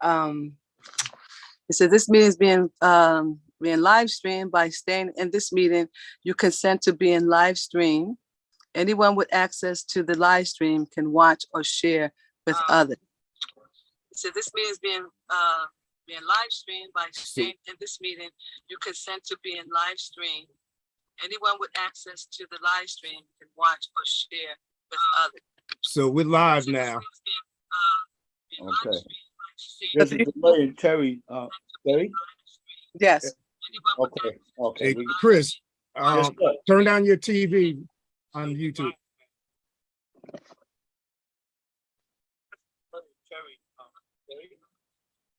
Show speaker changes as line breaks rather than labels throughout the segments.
Um, it says this meeting is being live streamed. By staying in this meeting, you consent to being live streamed. Anyone with access to the live stream can watch or share with others. So this meeting is being live streamed. By staying in this meeting, you consent to being live streamed. Anyone with access to the live stream can watch or share with others.
So we're live now.
Okay. There's a delay, Terry. Terry?
Yes.
Okay. Okay.
Hey, Chris, turn down your TV on YouTube.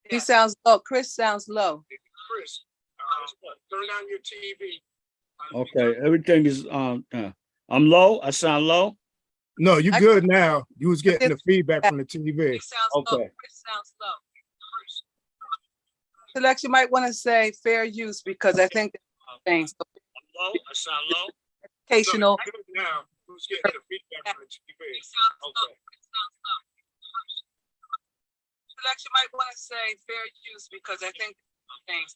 He sounds low. Chris sounds low.
Chris, turn down your TV.
Okay. Everything is I'm low. I sound low.
No, you good now. You was getting the feedback from the TV.
He sounds low.
Okay.
Chris sounds low. Select, you might want to say fair use because I think things.
Low. I sound low.
Educational.
No, you good now. Who's getting the feedback from the TV?
Okay. Select, you might want to say fair use because I think things.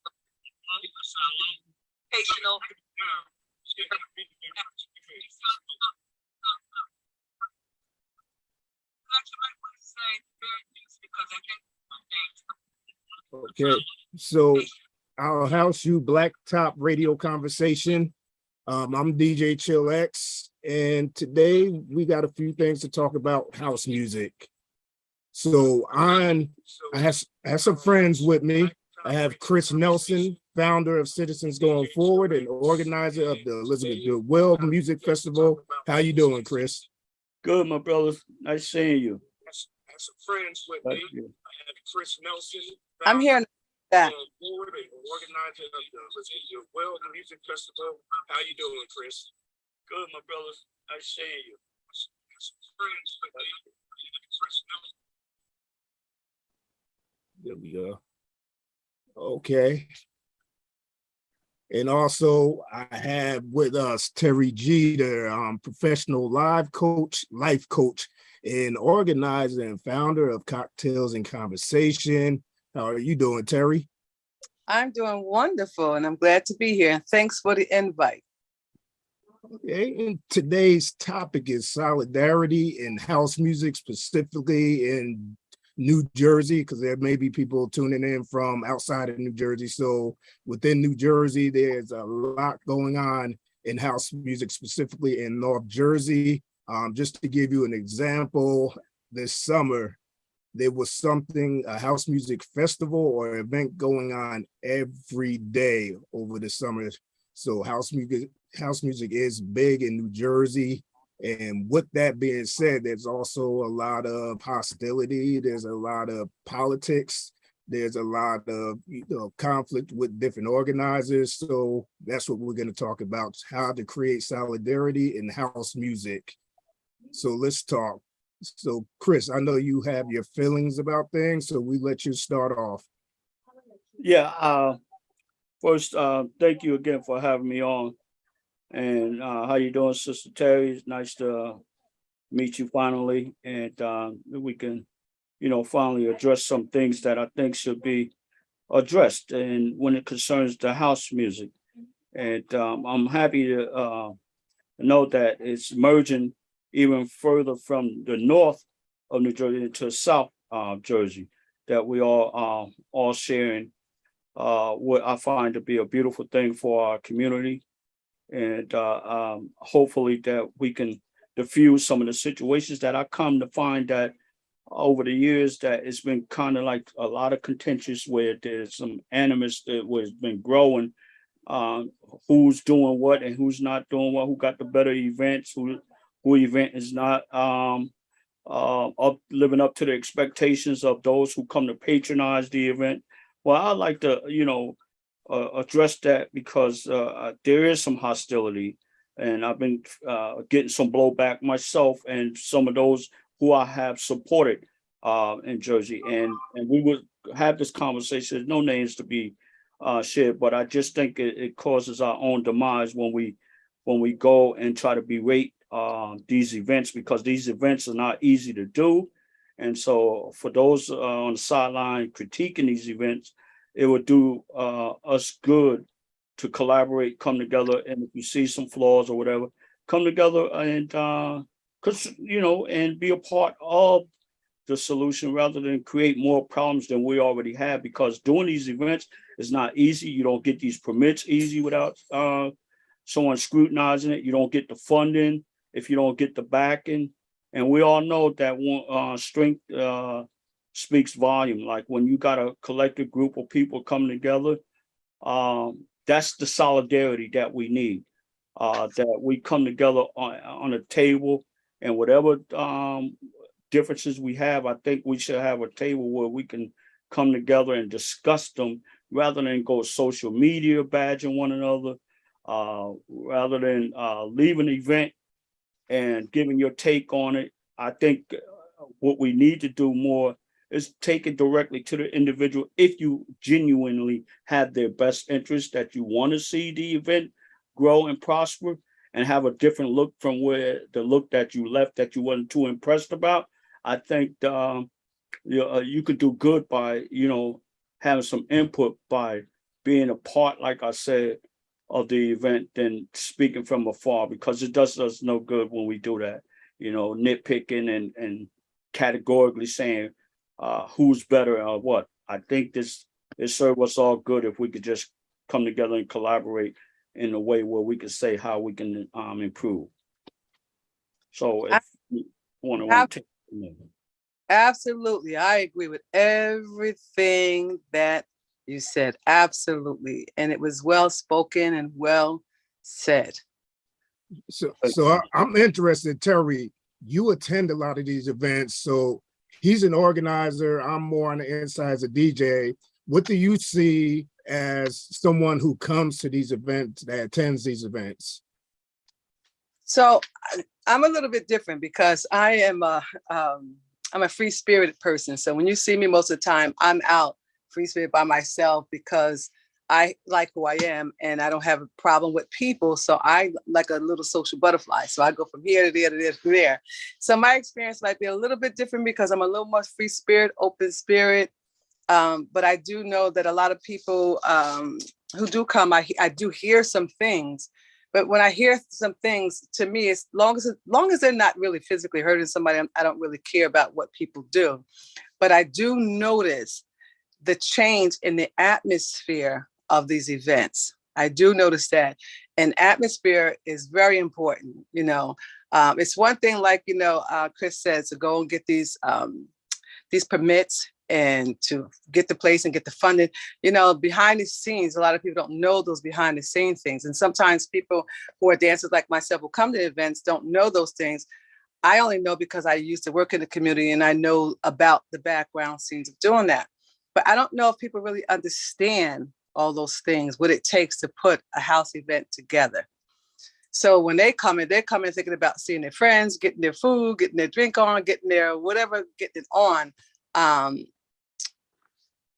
Educational.
Okay, so our House You Black Top Radio Conversation. I'm DJ Chill X, and today we got a few things to talk about house music. So I have some friends with me. I have Chris Nelson, founder of Citizens Going Forward and organizer of the Elizabeth Goodwill Music Festival. How you doing, Chris?
Good, my brothers. Nice seeing you.
I have some friends with me. I have Chris Nelson.
I'm hearing that.
Forward and organizer of the Elizabeth Goodwill Music Festival. How you doing, Chris?
Good, my brothers. Nice seeing you.
Friends with me. Chris Nelson. There we go. Okay. And also I have with us Terry Jeter, professional life coach, and organizer and founder of Cocktails and Conversation. How are you doing, Terry?
I'm doing wonderful, and I'm glad to be here. Thanks for the invite.
Okay, and today's topic is solidarity in house music, specifically in New Jersey, because there may be people tuning in from outside of New Jersey. So within New Jersey, there's a lot going on in house music, specifically in North Jersey. Just to give you an example, this summer, there was a house music festival or event going on every day over the summer. So house music is big in New Jersey. And with that being said, there's also a lot of hostility. There's a lot of politics. There's a lot of conflict with different organizers. So that's what we're going to talk about, how to create solidarity in house music. So let's talk. So Chris, I know you have your feelings about things, so we let you start off.
Yeah. First, thank you again for having me on. And how you doing, Sister Terry? It's nice to meet you finally, and we can, finally address some things that I think should be addressed, and when it concerns the house music. And I'm happy to know that it's merging even further from the north of New Jersey to South Jersey, that we are all sharing what I find to be a beautiful thing for our community. And hopefully that we can diffuse some of the situations that I come to find that over the years that it's been kind of like a lot of contentious, where there's some animus that was been growing, who's doing what and who's not doing what, who got the better events, who event is not living up to the expectations of those who come to patronize the event. Well, I like to, address that because there is some hostility, and I've been getting some blowback myself and some of those who I have supported in Jersey, and we would have this conversation. No names to be shared, but I just think it causes our own demise when we go and try to berate these events, because these events are not easy to do, And so for those on the sideline critiquing these events, it would do us good to collaborate, come together, and if you see some flaws or whatever, come together and and be a part of the solution rather than create more problems than we already have. Because doing these events is not easy. You don't get these permits easy without someone scrutinizing it. You don't get the funding if you don't get the backing. And we all know that strength speaks volume. Like when you got a collective group of people coming together, that's the solidarity that we need. That we come together on a table, and whatever differences we have, I think we should have a table where we can come together and discuss them rather than go social media badging one another, rather than leave an event and giving your take on it. I think what we need to do more is take it directly to the individual. If you genuinely have their best interest, that you want to see the event grow and prosper and have a different look from where the look that you left that you wasn't too impressed about, I think you could do good by, having some input by being a part, like I said, of the event than speaking from afar, because it does us no good when we do that, nitpicking and categorically saying who's better or what. I think it serves us all good if we could just come together and collaborate in a way where we can say how we can improve. So if you want to take.
Absolutely. I agree with everything that you said. Absolutely. And it was well spoken and well said.
So I'm interested, Terry, you attend a lot of these events. So he's an organizer. I'm more on the inside as a DJ. What do you see as someone who comes to these events, that attends these events?
So I'm a little bit different because I am I'm a free-spirited person. So when you see me most of the time, I'm out free-spirited by myself because I like who I am and I don't have a problem with people. So I like a little social butterfly. So I go from here to there to there to there. So my experience might be a little bit different because I'm a little more free spirit, open spirit. But I do know that a lot of people who do come, I do hear some things. But when I hear some things, to me, as long as they're not really physically hurting somebody, I don't really care about what people do. But I do notice the change in the atmosphere of these events. I do notice that. And atmosphere is very important. It's one thing, like, Chris said, to go and get these permits and to get the place and get the funding. Behind the scenes, a lot of people don't know those behind the scene things. And sometimes people who are dancers like myself who come to events don't know those things. I only know because I used to work in the community and I know about the background scenes of doing that. But I don't know if people really understand all those things, what it takes to put a house event together. So when they come in thinking about seeing their friends, getting their food, getting their drink on, getting their whatever, getting it on.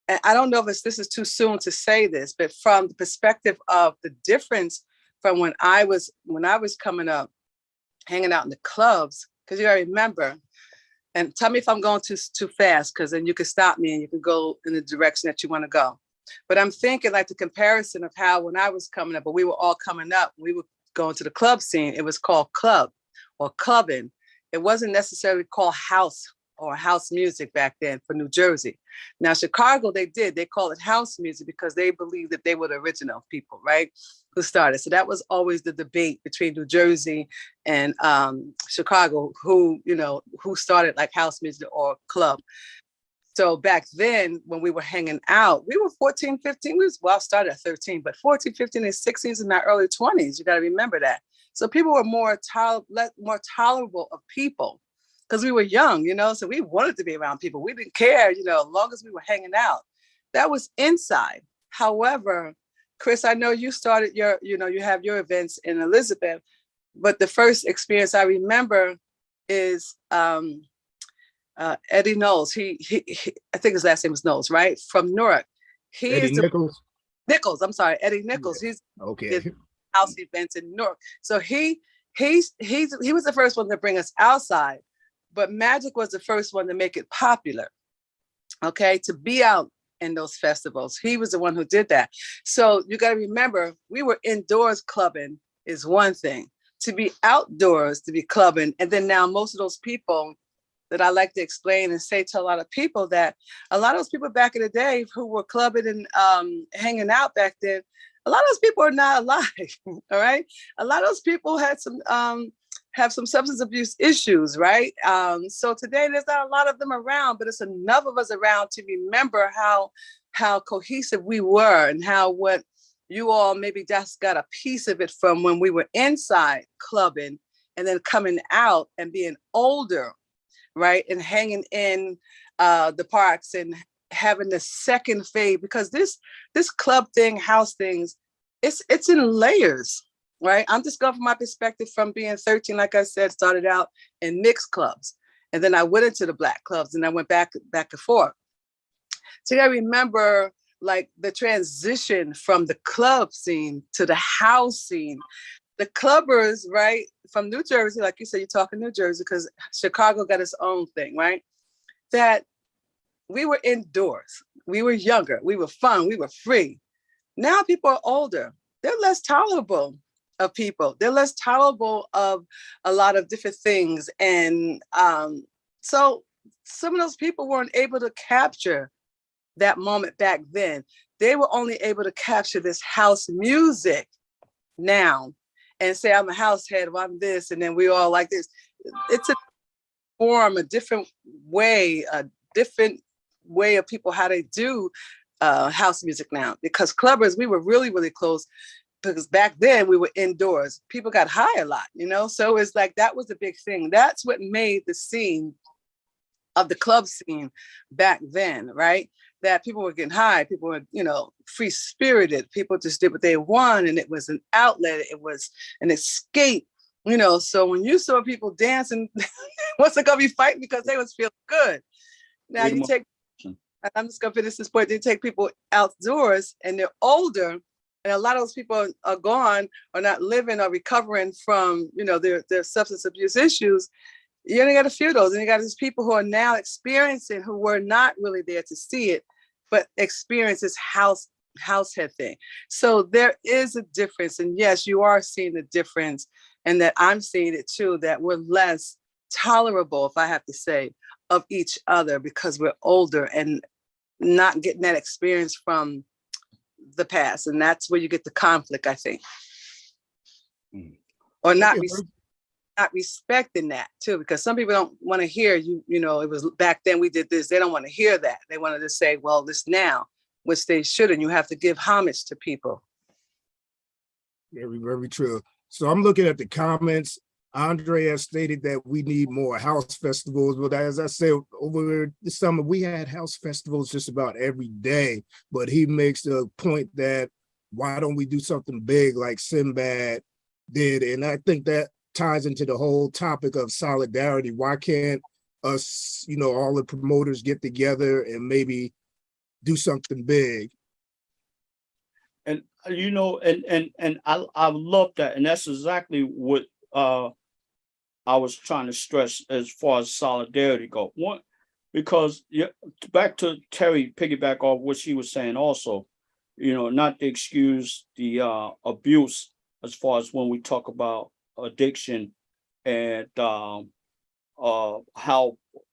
And I don't know if this is too soon to say this, but from the perspective of the difference from when I was coming up, hanging out in the clubs, because you gotta remember, and tell me if I'm going too fast, because then you can stop me and you can go in the direction that you want to go. But I'm thinking like the comparison of how when I was coming up, but we were all coming up, we were going to the club scene. It was called club or clubbing. It wasn't necessarily called house or house music back then for New Jersey. Now, Chicago, they call it house music because they believed that they were the original people, right, who started. So that was always the debate between New Jersey and Chicago, who started like house music or club. So back then, when we were hanging out, we were 14, 15. I started at 13, but 14, 15, and 16s in my early 20s. You got to remember that. So people were more tolerable of people because we were young, so we wanted to be around people. We didn't care, as long as we were hanging out. That was inside. However, Chris, I know you started you have your events in Elizabeth, but the first experience I remember is Eddie Knowles. He I think his last name was Knowles, right? From Newark.
Eddie Nichols.
Nichols, I'm sorry, Eddie Nichols.
Yeah.
He's
okay.
House events in Newark. So he was the first one to bring us outside. but Magic was the first one to make it popular, okay, to be out in those festivals. He was the one who did that. So you got to remember, we were indoors clubbing is one thing. To be outdoors, to be clubbing, and then now most of those people that I like to explain and say to a lot of people that a lot of those people back in the day who were clubbing and hanging out back then, a lot of those people are not alive. All right. A lot of those people had some have some substance abuse issues, right? So today there's not a lot of them around, but it's enough of us around to remember how cohesive we were and how what you all maybe just got a piece of it from when we were inside clubbing and then coming out and being older, right? And hanging in the parks and having the second fade, because this club thing, house things, it's in layers, right? I'm just going from my perspective from being 13, like I said, started out in mixed clubs. And then I went into the black clubs and I went back and forth. So I remember like the transition from the club scene to the house scene. The clubbers, right, from New Jersey, like you said, you're talking New Jersey because Chicago got its own thing, right? That we were indoors, we were younger, we were fun, we were free. Now people are older. They're less tolerable of people. They're less tolerable of a lot of different things. And so some of those people weren't able to capture that moment back then. They were only able to capture this house music now and say, I'm a house head, well, I'm this, and then we all like this. It's a form, a different way of people, how they do house music now. Because clubbers, we were really, really close because back then we were indoors. People got high a lot, you know? So it's like, that was a big thing. That's what made the scene of the club scene back then, right? That people were getting high, people were, you know, free spirited, people just did what they want, and it was an outlet, it was an escape, you know. So when you saw people dancing, what's it gonna be fighting because they was feeling good. Now you take, I'm just gonna finish this point, they take people outdoors and they're older, and a lot of those people are gone or not living or recovering from, you know, their substance abuse issues. You only got a few of those, and you got these people who are now experiencing, who were not really there to see it, but experience this house head thing. So there is a difference, and yes, you are seeing the difference, and that I'm seeing it too, that we're less tolerable, if I have to say, of each other because we're older and not getting that experience from the past, and that's where you get the conflict, I think, or not respecting that too, because some people don't want to hear you know, it was back then we did this. They don't want to hear that. They want to just say, well, this now, which they shouldn't. You have to give homage to people.
Very, very true. So I'm looking at the comments. Andre has stated that we need more house festivals, but as I said, over the summer, we had house festivals just about every day, but he makes the point that why don't we do something big like Sinbad did? And I think that ties into the whole topic of solidarity. Why can't us, you know, all the promoters get together and maybe do something big?
And you know, and I love that, and that's exactly what I was trying to stress as far as solidarity go. One, because back to Terry, piggyback off what she was saying also, you know, not to excuse the abuse as far as when we talk about addiction and how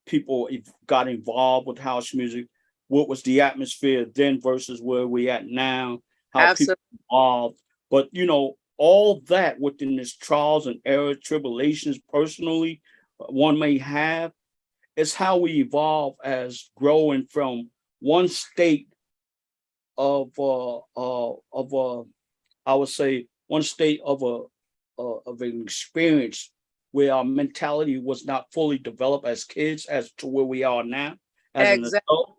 people got involved with house music, what was the atmosphere then versus where we at now, how
Absolutely.
people involved. But you know, all that within this trials and error, tribulations personally one may have, is how we evolve as growing from one state of I would say one state of an experience where our mentality was not fully developed as kids as to where we are now as an adult.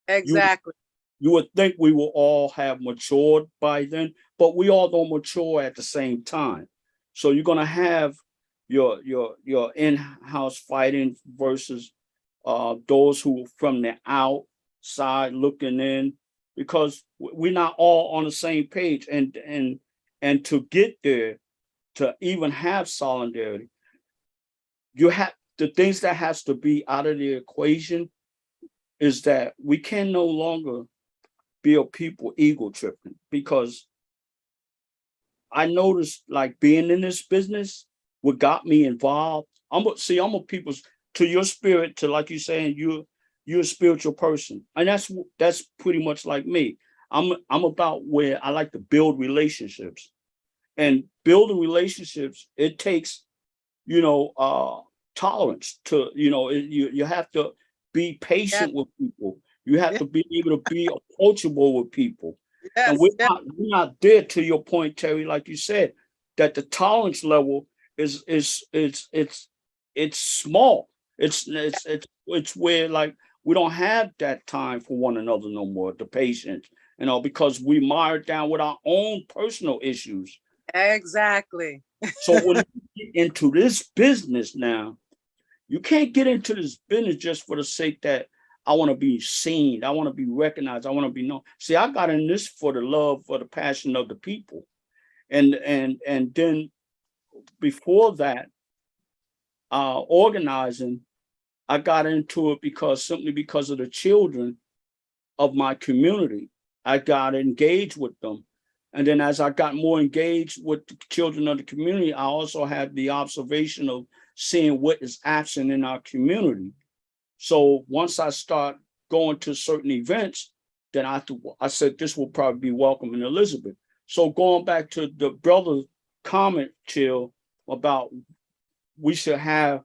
Exactly.
You would think we will all have matured by then, but we all don't mature at the same time. So you're gonna have your in-house fighting versus those who from the outside looking in, because we're not all on the same page. And to get there, to even have solidarity, you have the things that has to be out of the equation is that we can no longer be a people ego tripping, because I noticed, like, being in this business, what got me involved. I'm a people's, to your spirit, to, like you saying, you're a spiritual person. And that's pretty much like me. I'm about where I like to build relationships. And building relationships, it takes, tolerance to, you have to be
Yes,
patient with people. You have
yes,
to be able to be approachable with people. And
yes, yes,
we're not there, to your point, Terry, like you said, that the tolerance level it's small. It's where, like, we don't have that time for one another no more, the patience, because we mired down with our own personal issues.
exactly.
So when you get into this business now, you can't get into this business just for the sake that I want to be seen, I want to be recognized, I want to be known. See, I got in this for the love, for the passion of the people. And then before that, organizing, I got into it simply because of the children of my community. I got engaged with them. And then as I got more engaged with the children of the community, I also had the observation of seeing what is absent in our community. So once I start going to certain events, then I said, this will probably be welcome in Elizabeth. So going back to the brother's comment, Chill, about we should have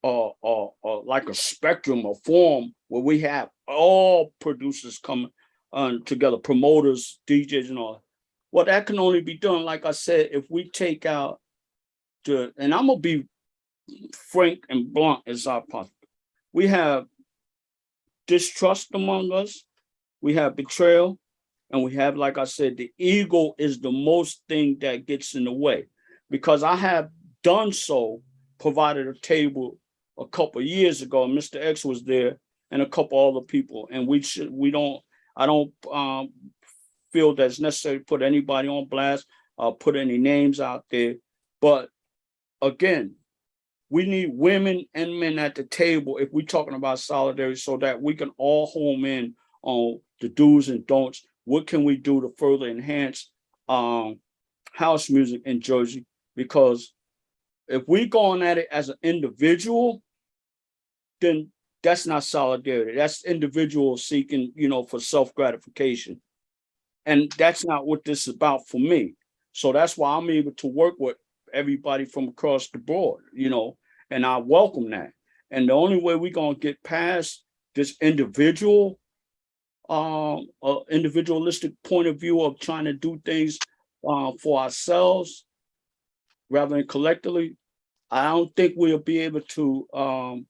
like a spectrum, a form where we have all producers coming together, promoters, DJs, and all. Well, that can only be done, like I said, if we take out and I'm gonna be frank and blunt as I possible. We have distrust among us, we have betrayal, and we have, like I said, the ego is the most thing that gets in the way. Because I have done so, provided a table a couple of years ago, and Mr. X was there, and a couple other people, and I don't feel that it's necessary to put anybody on blast, put any names out there. But again, we need women and men at the table if we're talking about solidarity, so that we can all home in on the do's and don'ts. What can we do to further enhance house music in Jersey? Because if we going at it as an individual, then that's not solidarity. That's individual seeking, for self-gratification. And that's not what this is about for me. So that's why I'm able to work with everybody from across the board, and I welcome that. And the only way we're going to get past this individualistic point of view of trying to do things for ourselves rather than collectively, I don't think we'll be able to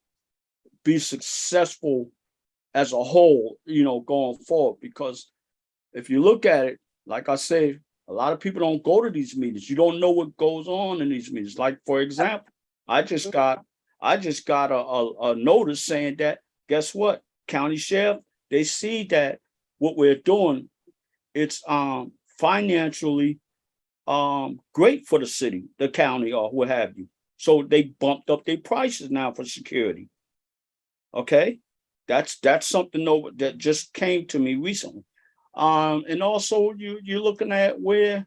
be successful as a whole, going forward. Because if you look at it, like I say, a lot of people don't go to these meetings. You don't know what goes on in these meetings. Like, for example, I just got a notice saying that, guess what? County sheriff, they see that what we're doing, it's financially great for the city, the county, or what have you. So they bumped up their prices now for security. Okay, that's something that just came to me recently. And also you're looking at where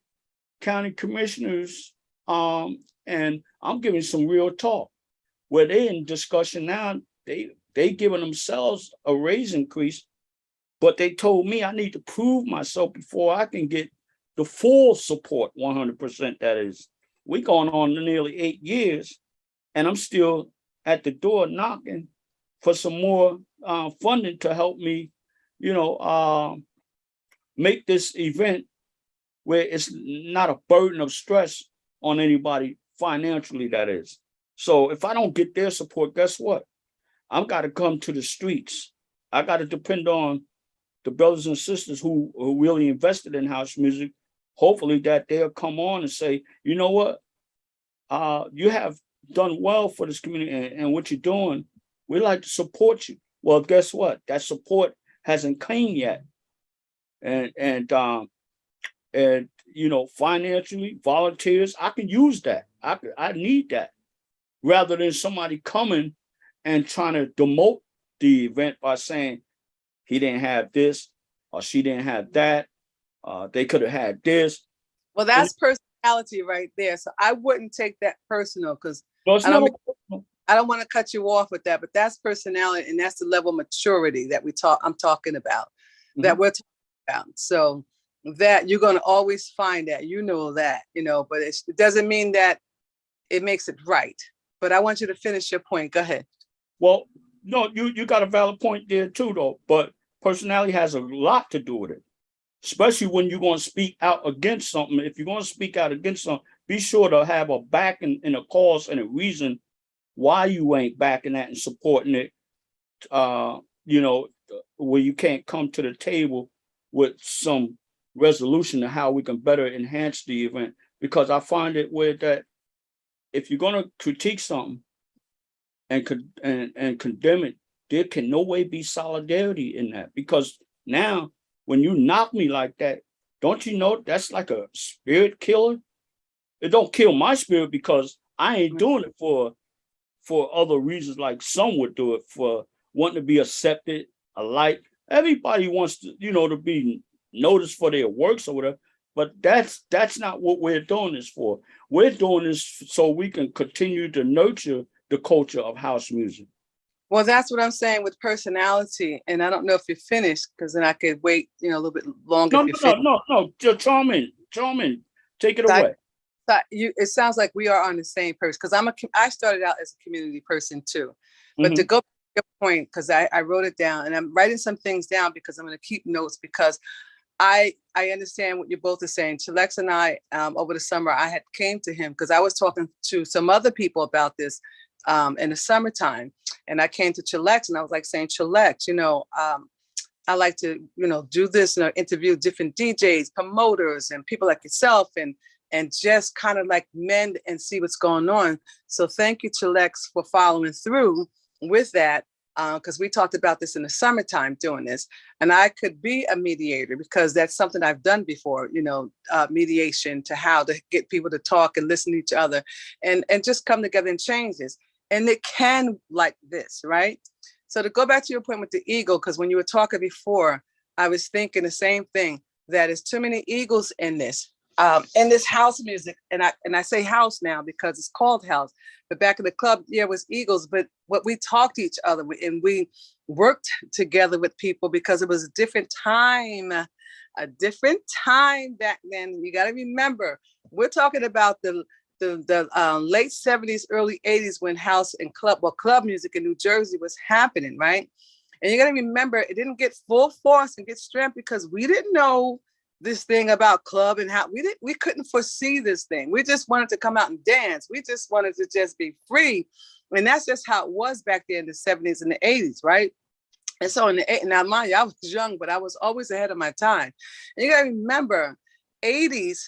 county commissioners, and I'm giving some real talk, where they in discussion now, they giving themselves a raise increase, but they told me I need to prove myself before I can get the full support, 100%. That is, we going on nearly 8 years, and I'm still at the door knocking for some more funding to help me, make this event where it's not a burden of stress on anybody financially, that is. So if I don't get their support, guess what? I've got to come to the streets. I got to depend on the brothers and sisters who really invested in house music. Hopefully that they'll come on and say, you know what? You have done well for this community and what you're doing. We'd like to support you. Well, guess what? That support hasn't came yet. And financially, volunteers, I can use that. I need that. rather than somebody coming and trying to demote the event by saying he didn't have this or she didn't have that. They could have had this.
Well, that's personality right there. So I wouldn't take that personal, because
No, it's
I
not
don't
a-
I don't want to cut you off with that, but that's personality, and that's the level of maturity that I'm talking about, that we're talking about. So that you're going to always find that, that, but it doesn't mean that it makes it right. But I want you to finish your point. Go ahead.
Well, no, you got a valid point there too, though. But personality has a lot to do with it, especially when you're going to speak out against something. If you're going to speak out against something, be sure to have a back and a cause and a reason why you ain't backing that and supporting it. Where you can't come to the table with some resolution to how we can better enhance the event. Because I find it where that if you're going to critique something and condemn it, there can no way be solidarity in that. Because now, when you knock me like that, don't you know that's like a spirit killer? It don't kill my spirit because I ain't doing it for other reasons like some would do it, for wanting to be accepted, a like. Everybody wants to, to be noticed for their works or whatever. But that's not what we're doing this for. We're doing this so we can continue to nurture the culture of house music.
Well, that's what I'm saying with personality. And I don't know if you're finished, because then I could wait, a little bit longer.
No. Just charm in. Take it away.
It sounds like we are on the same person, because I started out as a community person too. But to go back to your point, because I wrote it down, and I'm writing some things down because I'm going to keep notes, because I understand what you both are saying. Chilex and I, over the summer, I had came to him because I was talking to some other people about this in the summertime. And I came to Chilex and I was like saying, Chilex, I like to, do this, interview different DJs, promoters, and people like yourself, and just kind of like mend and see what's going on. So thank you, Chilex, for following through with that. Because we talked about this in the summertime doing this, and I could be a mediator because that's something I've done before, mediation, to how to get people to talk and listen to each other and just come together and change this. And it can like this, right? So to go back to your point with the ego, because when you were talking before, I was thinking the same thing, that is too many egos in this house music. And I say house now because it's called house. But back in the club, it was egos. But what we talked to each other and we worked together with people because it was a different time back then. You got to remember, we're talking about the late 70s, early 80s, when house and club music in New Jersey was happening, right? And you got to remember, it didn't get full force and get strength because we didn't know this thing about club and how we couldn't foresee this thing. We just wanted to come out and dance. We just wanted to just be free. And that's just how it was back there in the 70s and the 80s, right? And so now mind you, I was young, but I was always ahead of my time. And you got to remember, 80s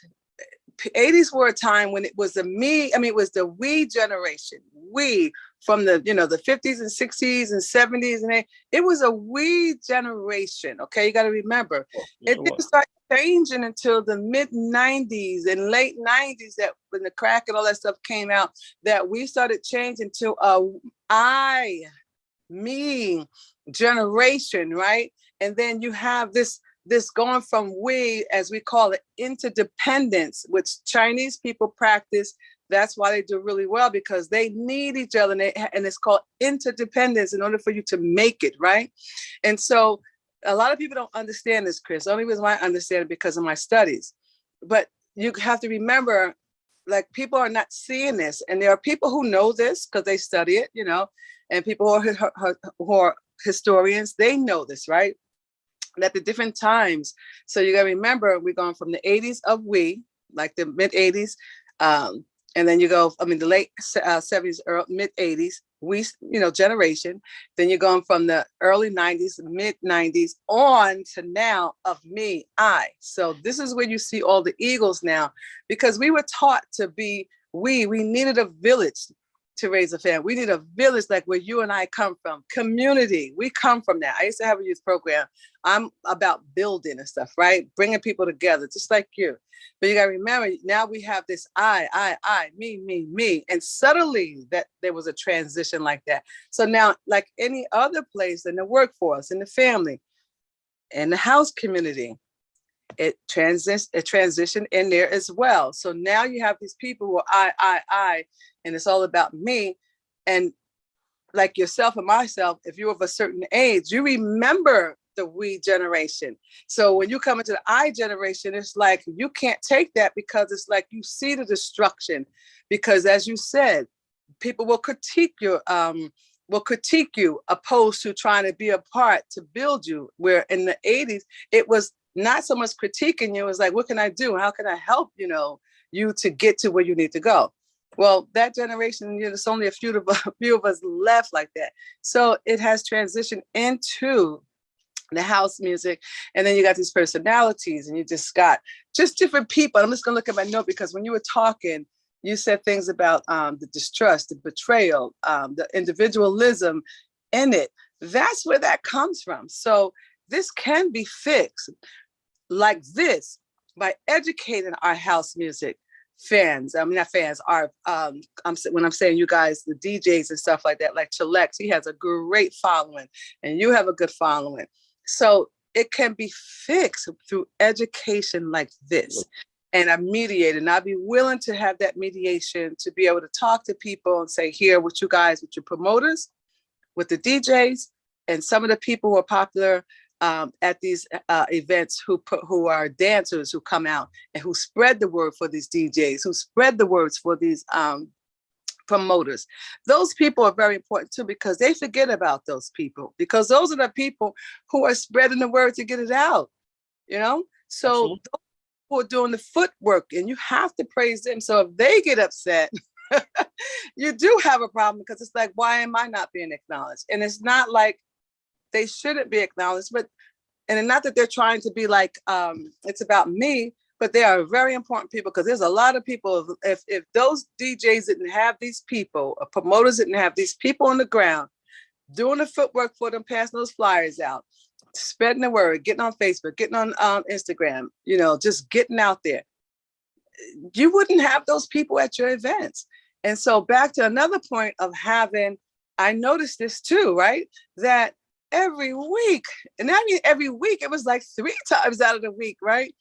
were a time when it was it was the we generation. We, from the, the 50s and 60s and 70s, and it was a we generation. Okay, you got to remember, it didn't start changing until the mid 90s and late 90s, that when the crack and all that stuff came out, that we started changing to a me generation, right? And then you have this going from we, as we call it, interdependence, which Chinese people practice. That's why they do really well, because they need each other, and it's called interdependence in order for you to make it, right? And so a lot of people don't understand this, Chris. The only reason why I understand it because of my studies. But you have to remember, like, people are not seeing this, and there are people who know this because they study it, and people who are historians, they know this, right? At the different times. So you got to remember, we're going from the 80s of we, like the mid 80s, and then you go, the late 70s, mid 80s, we, generation. Then you're going from the early 90s, mid 90s on to now of me, I. So this is where you see all the egos now, because we were taught to be we needed a village. to raise a family. We need a village like where you and I come from. Community. We come from that. I used to have a youth program. I'm about building and stuff, right? Bringing people together, just like you. But you got to remember, now we have this I, me. And suddenly that there was a transition like that. So now, like any other place in the workforce, in the family, in the house community, it transitioned in there as well. So now you have these people who are I, and it's all about me. And like yourself and myself, if you're of a certain age, you remember the we generation. So when you come into the I generation, it's like you can't take that because it's like you see the destruction. Because as you said, people will critique you, opposed to trying to be a part to build you. Where in the 80s, it was not so much critiquing you. It was like, what can I do? How can I help, you to get to where you need to go? Well, that generation, there's only a few of us left like that. So it has transitioned into the house music. And then you got these personalities and you just got just different people. I'm just going to look at my note because when you were talking, you said things about the distrust, the betrayal, the individualism in it. That's where that comes from. So this can be fixed like this by educating our house music fans. I mean, not fans, our when I'm saying you guys, the DJs and stuff like that, like Chilex, he has a great following and you have a good following. So it can be fixed through education like this. And a mediator, and I'd be willing to have that mediation to be able to talk to people and say, here, with you guys, with your promoters, with the DJs, and some of the people who are popular at these events who are dancers who come out and who spread the word for these DJs, who spread the words for these promoters. Those people are very important too, because they forget about those people, because those are the people who are spreading the word to get it out, So those who are doing the footwork, and you have to praise them. So if they get upset, you do have a problem, because it's like, why am I not being acknowledged? And it's not like they shouldn't be acknowledged, and not that they're trying to be like, it's about me, but they are very important people, because there's a lot of people. If those DJs didn't have these people, or promoters didn't have these people on the ground doing the footwork for them, passing those flyers out, spreading the word, getting on Facebook, getting on Instagram, just getting out there, you wouldn't have those people at your events. And so back to another point of having, I noticed this too, right? That every week, and I mean every week, it was like 3 times out of the week, right?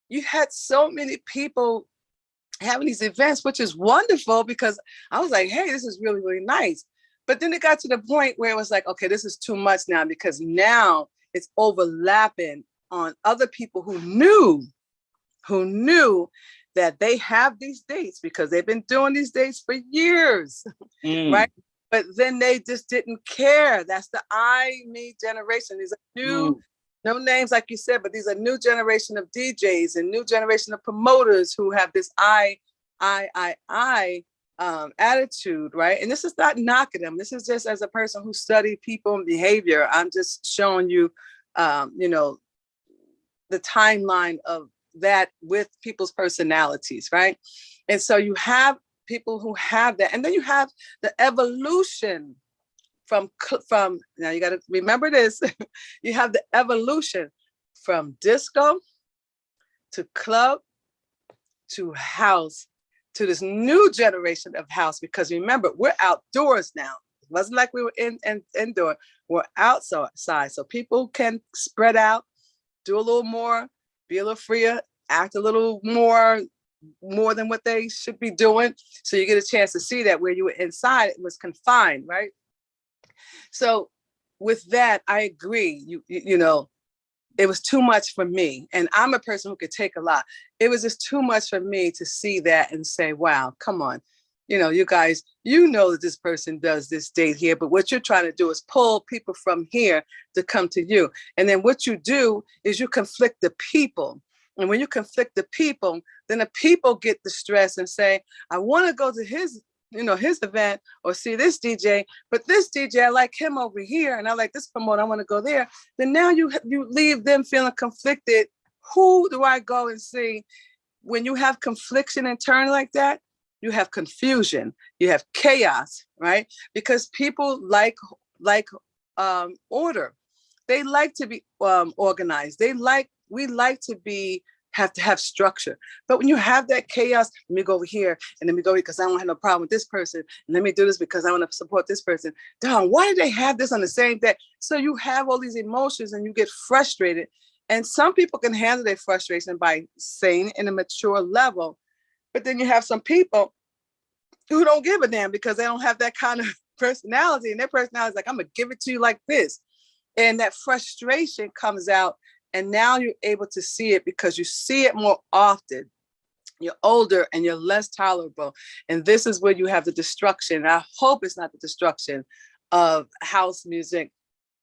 You had so many people having these events, which is wonderful, because I was like, hey, this is really, really nice. But then it got to the point where it was like, okay, this is too much now, because now it's overlapping on other people who knew that they have these dates, because they've been doing these dates for years, right? But then they just didn't care. That's the me generation. These are new, no names like you said, but these are new generation of DJs and new generation of promoters who have this attitude, right? And this is not knocking them. This is just as a person who studied people and behavior. I'm just showing you, the timeline of that with people's personalities, right? And so you have people who have that, and then you have the evolution from now you got to remember this. You have the evolution from disco to club to house to this new generation of house, because remember, we're outdoors now. It wasn't like we were indoor. We're outside, so people can spread out, do a little more, be a little freer, act a little more than what they should be doing. So you get a chance to see that. Where you were inside, it was confined, right? So with that, I agree. It was too much for me. And I'm a person who could take a lot. It was just too much for me to see that and say, wow, come on. You guys, that this person does this date here, but what you're trying to do is pull people from here to come to you. And then what you do is you conflict the people. And when you conflict the people, then the people get the stress and say, I want to go to his event or see this DJ, but this DJ, I like him over here, and I like this promoter, I want to go there. Then now you leave them feeling conflicted. Who do I go and see? When you have confliction internally like that, you have confusion, you have chaos, right? Because people like order. They like to be organized. We like to have to have structure. But when you have that chaos, let me go over here and let me go here because I don't have no problem with this person. And let me do this because I want to support this person. Darn, why do they have this on the same day? So you have all these emotions and you get frustrated. And some people can handle their frustration by saying in a mature level. But then you have some people who don't give a damn because they don't have that kind of personality. And their personality is like, I'm going to give it to you like this. And that frustration comes out. And now you're able to see it because you see it more often. You're older and you're less tolerable. And this is where you have the destruction. I hope it's not the destruction of house music.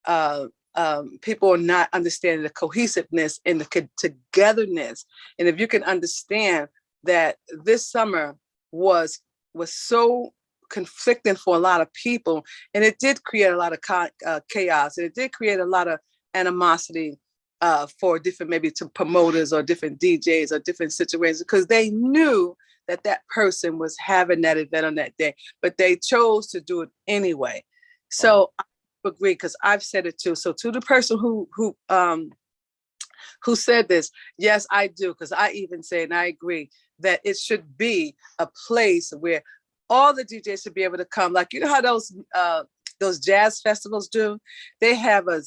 People are not understanding the cohesiveness and the togetherness. And if you can understand that this summer was so conflicting for a lot of people, and it did create a lot of chaos, and it did create a lot of animosity for different, maybe to promoters or different DJs or different situations, because they knew that that person was having that event on that day, but they chose to do it anyway. So I agree, because I've said it too. So to the person who said this, yes, I do, because I even say, and I agree, that it should be a place where all the DJs should be able to come. Like, you know how those jazz festivals do? They have an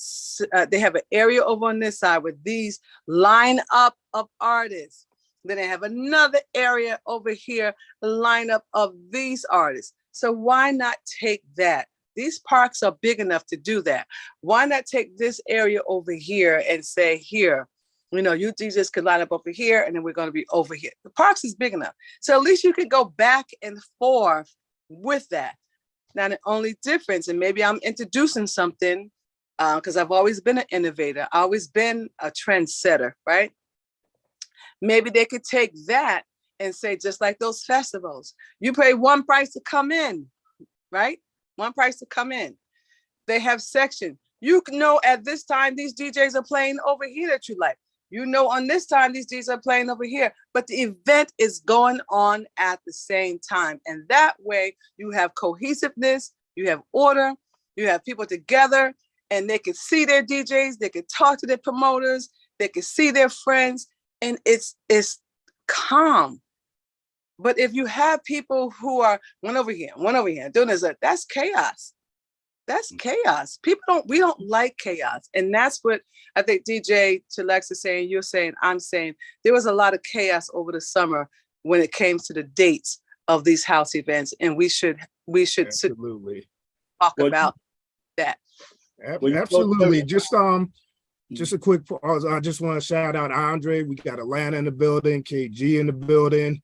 area over on this side with these line up of artists. Then they have another area over here, the lineup of these artists. So why not take that? These parks are big enough to do that. Why not take this area over here and say, here, you DJs could line up over here, and then we're going to be over here. The parks is big enough. So at least you could go back and forth with that. Now, the only difference, and maybe I'm introducing something, because I've always been an innovator, I've always been a trendsetter, right? Maybe they could take that and say, just like those festivals, you pay one price to come in, right? One price to come in. They have sections. You know, at this time, these DJs are playing over here that you like. You know, on this time, these DJs are playing over here, but the event is going on at the same time. And that way you have cohesiveness, you have order, you have people together, and they can see their DJs, they can talk to their promoters, they can see their friends, and it's calm. But if you have people who are one over here, doing this, that's chaos. That's chaos. We don't like chaos. And that's what I think DJ Chilex is saying, you're saying, I'm saying. There was a lot of chaos over the summer when it came to the dates of these house events. And we should
absolutely
talk about that.
Absolutely. Just a quick pause. I just want to shout out Andre. We got Atlanta in the building, KG in the building.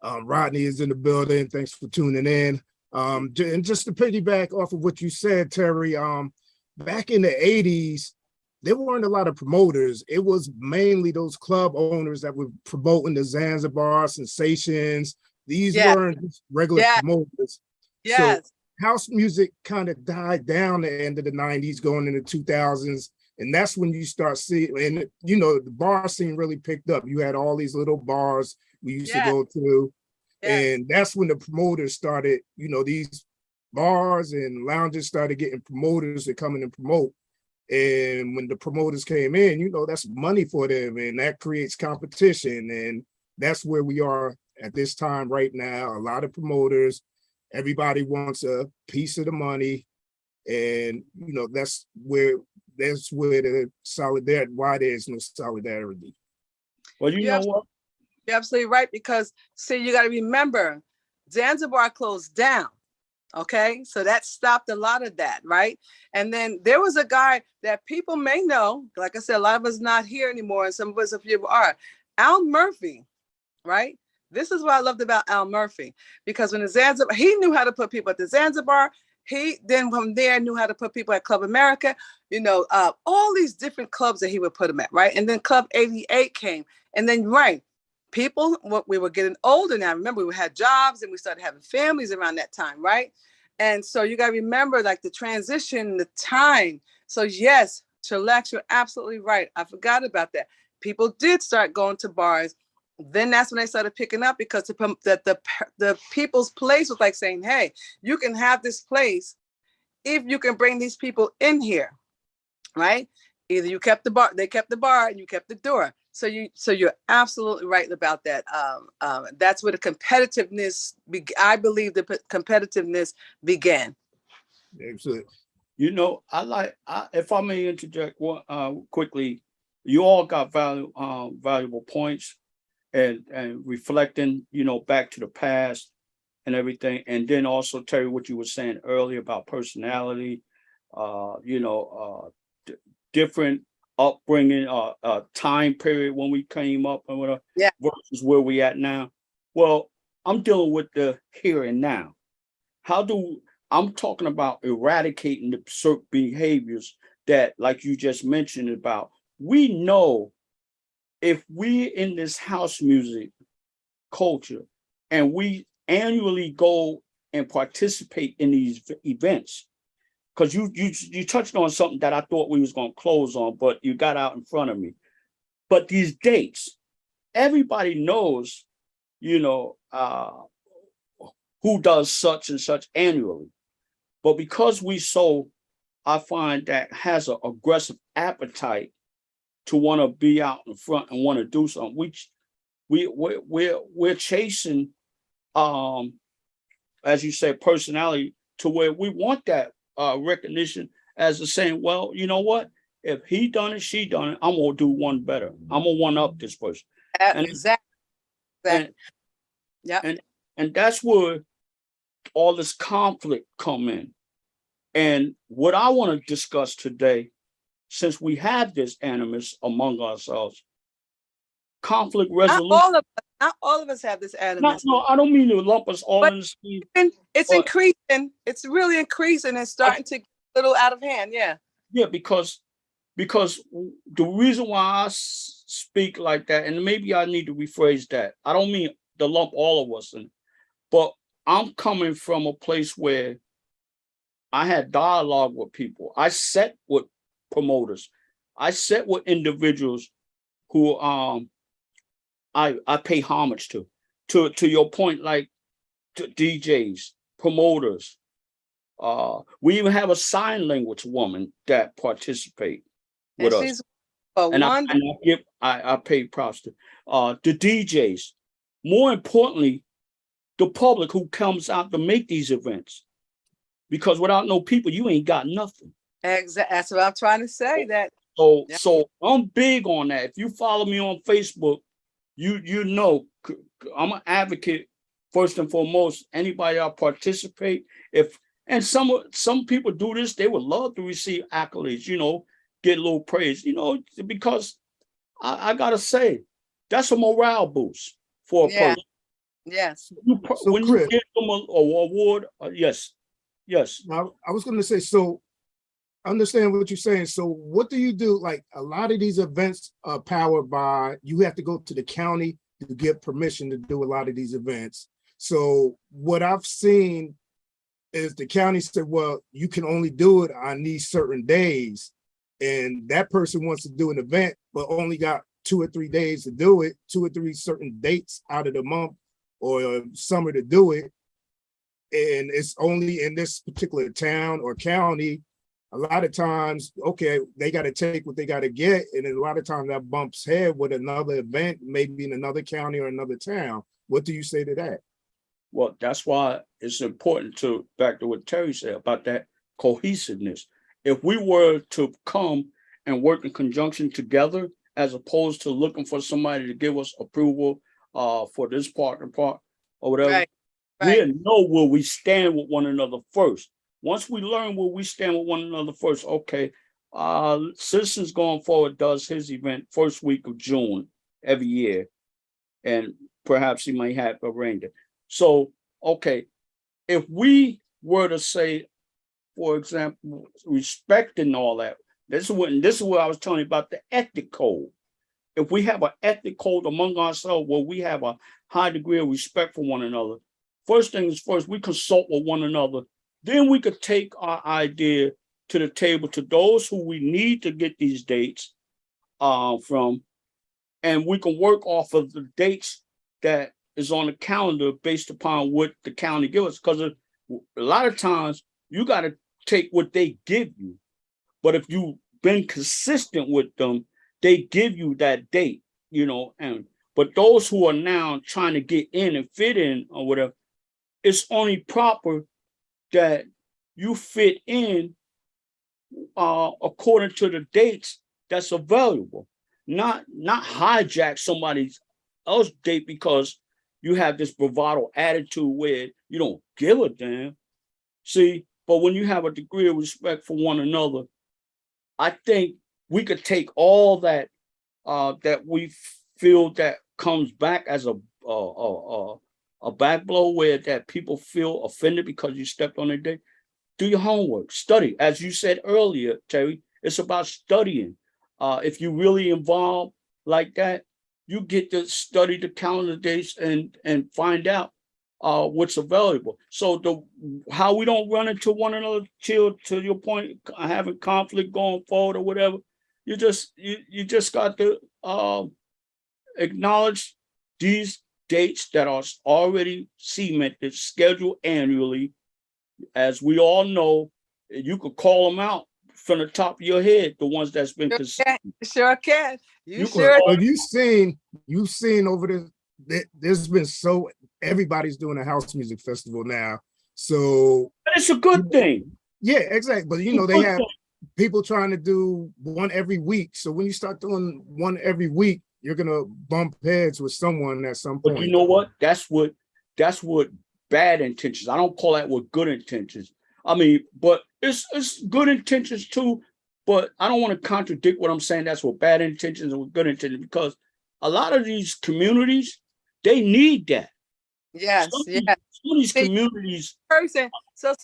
Rodney is in the building. Thanks for tuning in. And just to piggyback off of what you said, Terry, back in the 80s, there weren't a lot of promoters. It was mainly those club owners that were promoting the Zanzibar sensations. These weren't regular promoters.
Yes.
So house music kind of died down at the end of the 90s, going into 2000s. And that's when you start seeing, and the bar scene really picked up. You had all these little bars we used to go to. And that's when the promoters started, these bars and lounges started getting promoters to come in and promote. And when the promoters came in, that's money for them, and that creates competition. And that's where we are at this time right now. A lot of promoters, everybody wants a piece of the money. And, that's where the solidarity, why there's no solidarity.
Well, you know what?
You're absolutely right, because see, you got to remember, Zanzibar closed down. Okay, so that stopped a lot of that, right? And then there was a guy that people may know, like I said, a lot of us not here anymore, and some of us, if you are, Al Murphy, right? This is what I loved about Al Murphy, because when the Zanzibar, he knew how to put people at the Zanzibar. He then from there knew how to put people at Club America, all these different clubs that he would put them at, right? And then Club 88 came, and then people, we were getting older now. Remember, we had jobs and we started having families around that time, right? And so you got to remember, like, the transition, the time. So yes, Chilex, you're absolutely right. I forgot about that. People did start going to bars then that's when they started picking up, because the people's place was like saying, hey, you can have this place if you can bring these people in here, right? Either you kept the bar, they kept the bar, and you kept the door. So you're absolutely right about that. That's where the competitiveness, I believe the competitiveness began.
Absolutely.
You know, if I may interject one quickly, you all got valuable points, and reflecting, you know, back to the past and everything, and then also Terry, what you were saying earlier about personality, you know, different upbringing, time period when we came up and whatever,
Yeah.
versus where we at now. Well, I'm dealing with the here and now. I'm talking about eradicating the certain behaviors that, like you just mentioned about, we know if we in this house music culture and we annually go and participate in these events, because you touched on something that I thought we was going to close on, but you got out in front of me. But these dates, everybody knows, you know, who does such and such annually. But because I find that has an aggressive appetite to want to be out in front and want to do something, we're chasing, as you say, personality, to where we want that recognition as the saying, well, you know what? If he done it, she done it, I'm gonna do one better. I'm gonna one up this person.
Exactly. Yeah.
And that's where all this conflict come in. And what I want to discuss today, since we have this animus among ourselves, conflict resolution.
Not all of us have this animus.
No, I don't mean to lump us all in the scheme.
It's increasing. It's really increasing and starting to get a little out of hand. Yeah.
Yeah, because the reason why I speak like that, and maybe I need to rephrase that. I don't mean to lump all of us in, but I'm coming from a place where I had dialogue with people. I sat with promoters. I sat with individuals who I pay homage to. To your point, like DJs, promoters. We even have a sign language woman that participate with us.
She's
I pay props to the DJs. More importantly, the public who comes out to make these events. Because without no people, you ain't got nothing.
Exactly. That's what I'm trying to say.
So I'm big on that. If you follow me on Facebook, you know I'm an advocate first and foremost. Anybody I participate, and some people do this, they would love to receive accolades, you know, get a little praise, you know, because I gotta say that's a morale boost for a person.
Yes.
When you give them an award, yes.
Now, I was going to say, so I understand what you're saying. So what do you do? Like, a lot of these events are powered by, you have to go to the county to get permission to do a lot of these events. So what I've seen is the county said, well, you can only do it on these certain days. And that person wants to do an event, but only got 2 or 3 days to do it, 2 or 3 certain dates out of the month or summer to do it. And it's only in this particular town or county. A lot of times, okay, they got to take what they got to get. And a lot of times that bumps head with another event, maybe in another county or another town. What do you say to that?
Well, that's why it's important to, back to what Terry said about that cohesiveness. If we were to come and work in conjunction together, as opposed to looking for somebody to give us approval for this part or whatever,
Right.
we know where we stand with one another first. Once we learn where we stand with one another first, okay, Citizens going forward does his event first week of June every year, and perhaps he might have arranged it. So, okay, if we were to say, for example, respecting all that, this is what I was telling you about the ethic code. If we have an ethic code among ourselves where we have a high degree of respect for one another, first things first, we consult with one another. Then we could take our idea to the table to those who we need to get these dates from, and we can work off of the dates that is on the calendar based upon what the county gives us. Because a lot of times you got to take what they give you. But if you've been consistent with them, they give you that date, and but those who are now trying to get in and fit in or whatever, it's only proper that you fit in according to the dates that's available, not hijack somebody's else date because you have this bravado attitude where you don't give a damn. See, but when you have a degree of respect for one another, I think we could take all that that we feel that comes back as a back blow where that people feel offended because you stepped on their day. Do your homework, study. As you said earlier, Terry, it's about studying. If you really involved like that, you get to study the calendar dates and find out what's available. So how we don't run into one another, to your point, having conflict going forward or whatever, you just got to acknowledge these dates that are already cemented, scheduled annually. As we all know, you could call them out from the top of your head, the ones that's been consistent.
Sure can.
You've seen over there's been everybody's doing a house music festival now. So
but it's a good thing.
Yeah, exactly. But they have people trying to do one every week. So when you start doing one every week, you're gonna bump heads with someone at some point.
But you know what? That's what bad intentions. I don't call that with good intentions. I mean, but it's good intentions too. But I don't want to contradict what I'm saying. That's what bad intentions and with good intentions, because a lot of these communities, they need that.
Yes,
Some of these communities.
So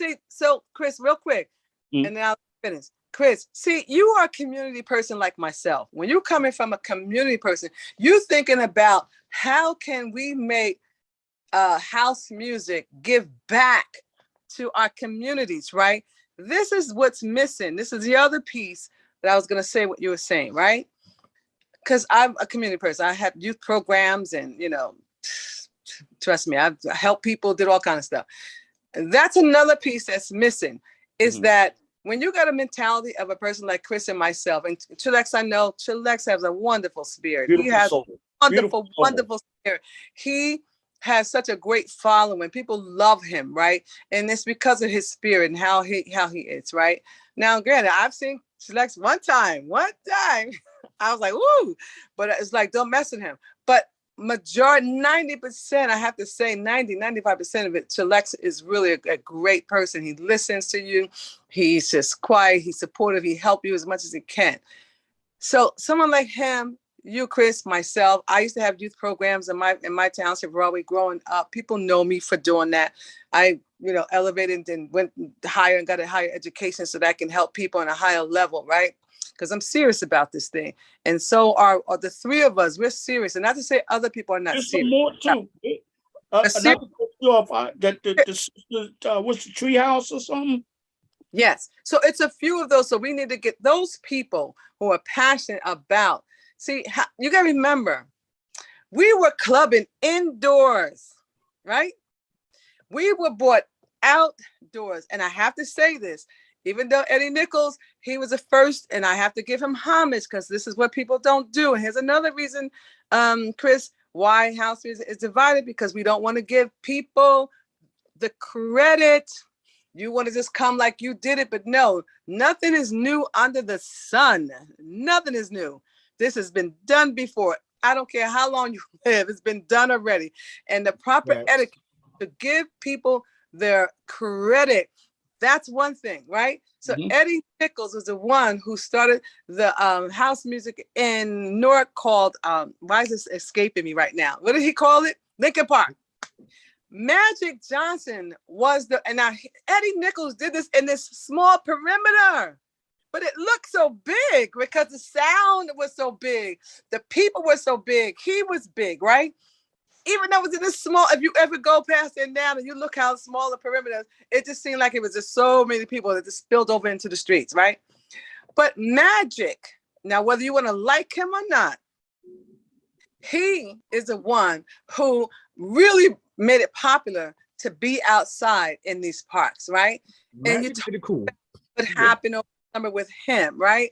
Chris, real quick, and then I'll finish. Chris, see, you are a community person like myself. When you're coming from a community person, you're thinking about how can we make house music give back to our communities, right? This is what's missing. This is the other piece that I was going to say what you were saying, right? Because I'm a community person. I have youth programs and, trust me, I've helped people, did all kinds of stuff. And that's another piece that's missing is that when you got a mentality of a person like Chris and myself, and Chilex, I know Chilex has a wonderful spirit.
Beautiful
he has
soul.
Wonderful spirit. He has such a great following. People love him, right? And it's because of his spirit and how he is, right? Now, granted, I've seen Chilex one time. I was like, woo, but it's like, don't mess with him. But majority, 90%, I have to say 95% of it, Chilex is really a great person. He listens to you. He's just quiet. He's supportive. He helps you as much as he can. So someone like him, you, Chris, myself, I used to have youth programs in my township, Broadway, growing up. People know me for doing that. I, elevated and went higher and got a higher education so that I can help people on a higher level, right? Because I'm serious about this thing. And so are the three of us. We're serious. And not to say other people are not
There's
serious.
some more too. What's the tree house or something?
Yes. So it's a few of those. So we need to get those people who are passionate about. See, you got to remember, we were clubbing indoors, right? We were brought outdoors. And I have to say this, even though Eddie Nichols, he was the first, and I have to give him homage because this is what people don't do. And here's another reason, Chris, why house music is divided, because we don't want to give people the credit. You want to just come like you did it, but no, nothing is new under the sun. Nothing is new. This has been done before. I don't care how long you live. It's been done already. And the proper etiquette to give people their credit, that's one thing, right? So Eddie Nichols was the one who started the house music in Newark called, why is this escaping me right now? What did he call it? Lincoln Park. Magic Johnson was and now Eddie Nichols did this in this small perimeter, but it looked so big because the sound was so big. The people were so big. He was big, right? Even though it was in this small, if you ever go past it now and you look how small the perimeter is, it just seemed like it was just so many people that just spilled over into the streets, right? But Magic, now whether you want to like him or not, he is the one who really made it popular to be outside in these parks, right? And you
Magic did it cool.
what
Yeah.
happened over the summer with him, right?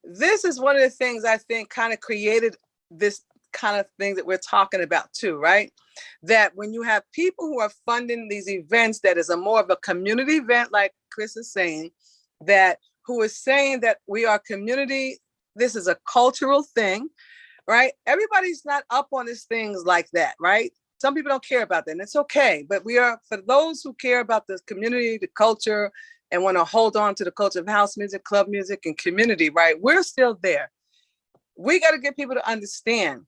This is one of the things I think kind of created this kind of thing that we're talking about too, right? That when you have people who are funding these events, that is a more of a community event, like Chris is saying, that who is saying that we are community, this is a cultural thing, right? Everybody's not up on these things like that, right? Some people don't care about that, and it's okay. But we are, for those who care about the community, the culture, and want to hold on to the culture of house music, club music, and community, right? We're still there. We got to get people to understand.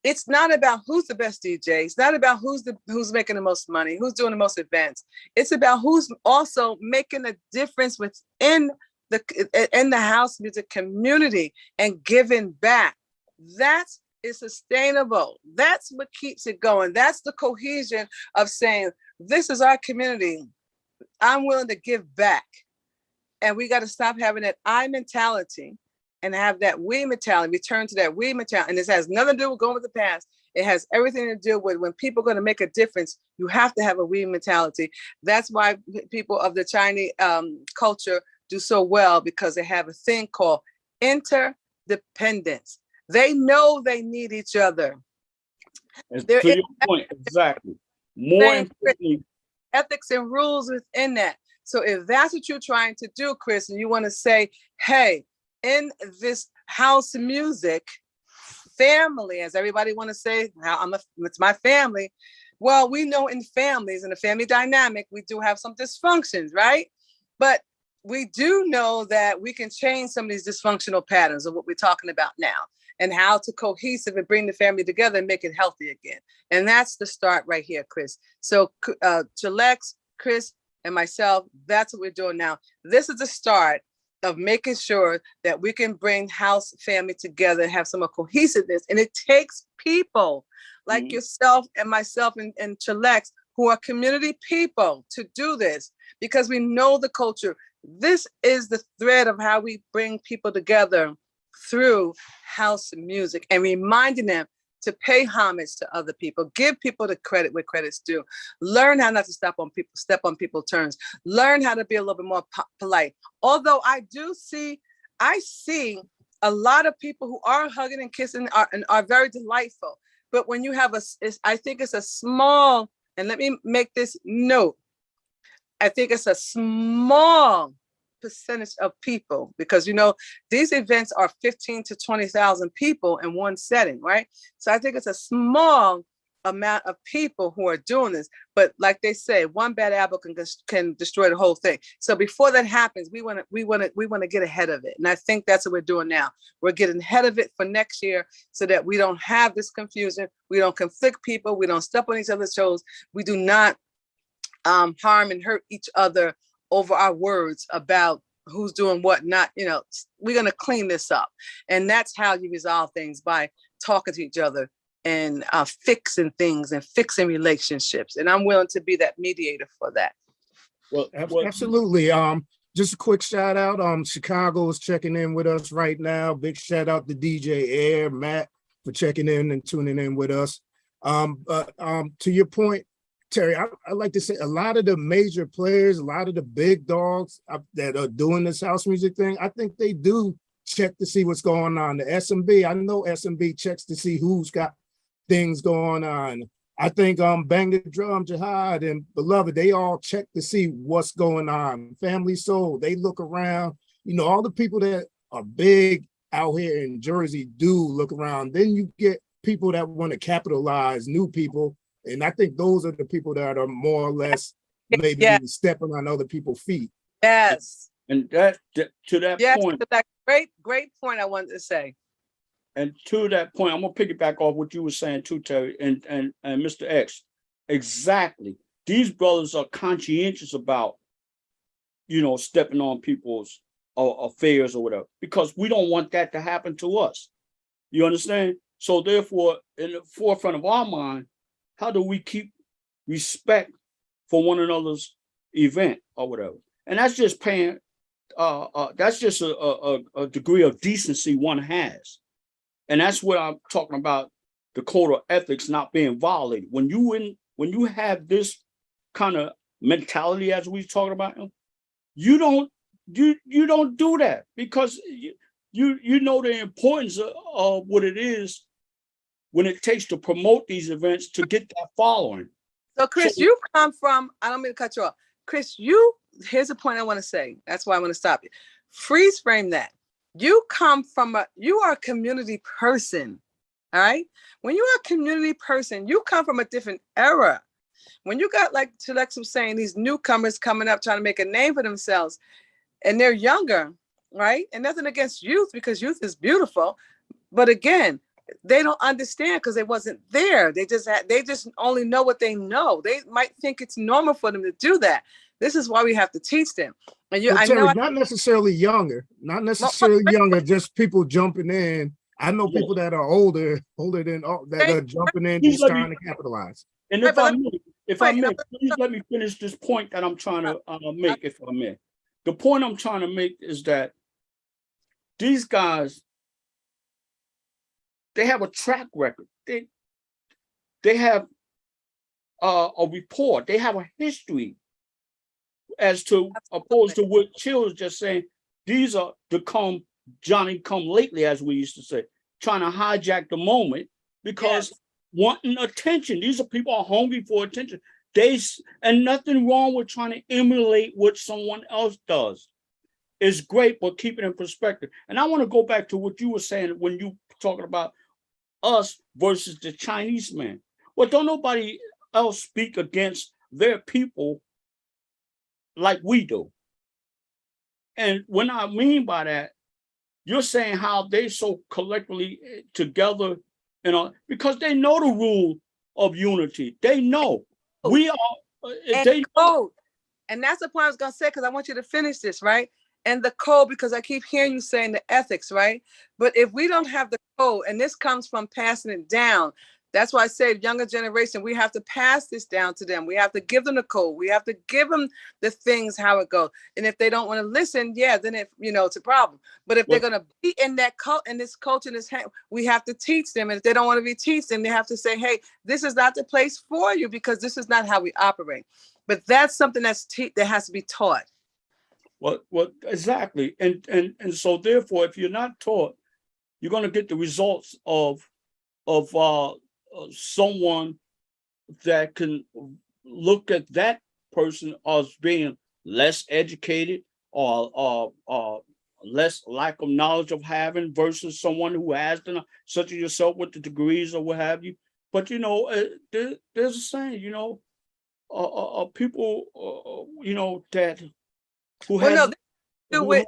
It's not about who's the best DJ. It's not about who's making the most money, who's doing the most events. It's about who's also making a difference within the house music community and giving back. That is sustainable. That's what keeps it going. That's the cohesion of saying, this is our community. I'm willing to give back. And we got to stop having that I mentality and have that we mentality, return to that we mentality. And this has nothing to do with going with the past. It has everything to do with when people are going to make a difference, you have to have a we mentality. That's why people of the Chinese culture do so well, because they have a thing called interdependence. They know they need each other.
And to your point, exactly. More importantly,
ethics and rules within that. So if that's what you're trying to do, Chris, and you want to say, hey, in this house music family, as everybody want to say, it's my family. Well, we know in families, in the family dynamic, we do have some dysfunctions, right? But we do know that we can change some of these dysfunctional patterns of what we're talking about now, and how to cohesive and bring the family together and make it healthy again. And that's the start right here, Chris. So Chilex, Chris, and myself, that's what we're doing now. This is the start of making sure that we can bring house family together and have some cohesiveness. And it takes people like yourself and myself and Chilex, who are community people, to do this, because we know the culture. This is the thread of how we bring people together through house music, and reminding them to pay homage to other people, give people the credit where credit's due, learn how not to step on people's terms, learn how to be a little bit more polite. Although I see a lot of people who are hugging and kissing and are very delightful. But when you have I think it's a small, and let me make this note, I think it's a small percentage of people, because these events are 15 to 20,000 people in one setting, right? So I think it's a small amount of people who are doing this. But like they say, one bad apple can destroy the whole thing. So before that happens, we want to get ahead of it. And I think that's what we're doing now. We're getting ahead of it for next year, so that we don't have this confusion. We don't conflict people. We don't step on each other's toes. We do not harm and hurt each other over our words about who's doing what. Not, we're going to clean this up. And that's how you resolve things, by talking to each other and fixing things and fixing relationships. And I'm willing to be that mediator for that.
Well, absolutely. Just a quick shout out. Chicago is checking in with us right now. Big shout out to DJ Air, Matt, for checking in and tuning in with us. To your point, Terry, I like to say a lot of the major players, a lot of the big dogs that are doing this house music thing, I think they do check to see what's going on. The SMB, I know SMB checks to see who's got things going on. I think Bang the Drum, Jihad, and Beloved, they all check to see what's going on. Family Soul, they look around. All the people that are big out here in Jersey do look around. Then you get people that want to capitalize, new people. And I think those are the people that are more or less maybe stepping on other people's feet.
Yes.
And to that point.
That great point I wanted to say.
And to that point, I'm gonna piggyback off what you were saying too, Terry, and Mr. X. Exactly. These brothers are conscientious about, stepping on people's affairs or whatever, because we don't want that to happen to us. You understand? So therefore, in the forefront of our mind, how do we keep respect for one another's event or whatever? And that's just paying, that's just a degree of decency one has. And that's what I'm talking about the code of ethics not being violated. When you have this kind of mentality as we talking about, you don't do that, because you know the importance of what it is when it takes to promote these events to get that following.
So Chris, you come from, I don't mean to cut you off. Chris, here's a point I want to say. That's why I want to stop you. Freeze frame that. You are a community person. All right. When you are a community person, you come from a different era. When you got, like Telex was saying, these newcomers coming up trying to make a name for themselves, and they're younger, right? And nothing against youth, because youth is beautiful. But again, they don't understand because they wasn't there. They just only know what they know. They might think it's normal for them to do that. This is why we have to teach them. And
well, Terry, not necessarily younger, just people jumping in. I know people that are older than that are jumping in, just trying to capitalize.
And if I may, please let me finish this point that I'm trying to make, if I may. The point I'm trying to make is that these guys, they have a track record. They have a report. They have a history, as to opposed to what Chill's just saying. These are to Johnny come lately, as we used to say, trying to hijack the moment because wanting attention. These are people who are hungry for attention. And nothing wrong with trying to emulate what someone else does. It's great, but keep it in perspective. And I want to go back to what you were saying when you were talking about us versus the Chinese man. Well, don't nobody else speak against their people like we do. And what I mean by that, you're saying how they so collectively together, because they know the rule of unity. They know. We are.
And code. And that's the point I was going to say, because I want you to finish this, right? And the code, because I keep hearing you saying the ethics, right? But if we don't have the code, and this comes from passing it down, that's why I said younger generation, we have to pass this down to them. We have to give them the code. We have to give them the things, how it goes. And if they don't want to listen, then it's a problem. But if they're going to be in that cult, in this culture, we have to teach them. And if they don't want to be taught them, they have to say, hey, this is not the place for you, because this is not how we operate. But that's something that has to be taught.
Well, exactly. And so therefore, if you're not taught, you're going to get the results of someone that can look at that person as being less educated or less lack of knowledge of having versus someone who has them, such as yourself with the degrees or what have you. But there's a saying, people that who has.
It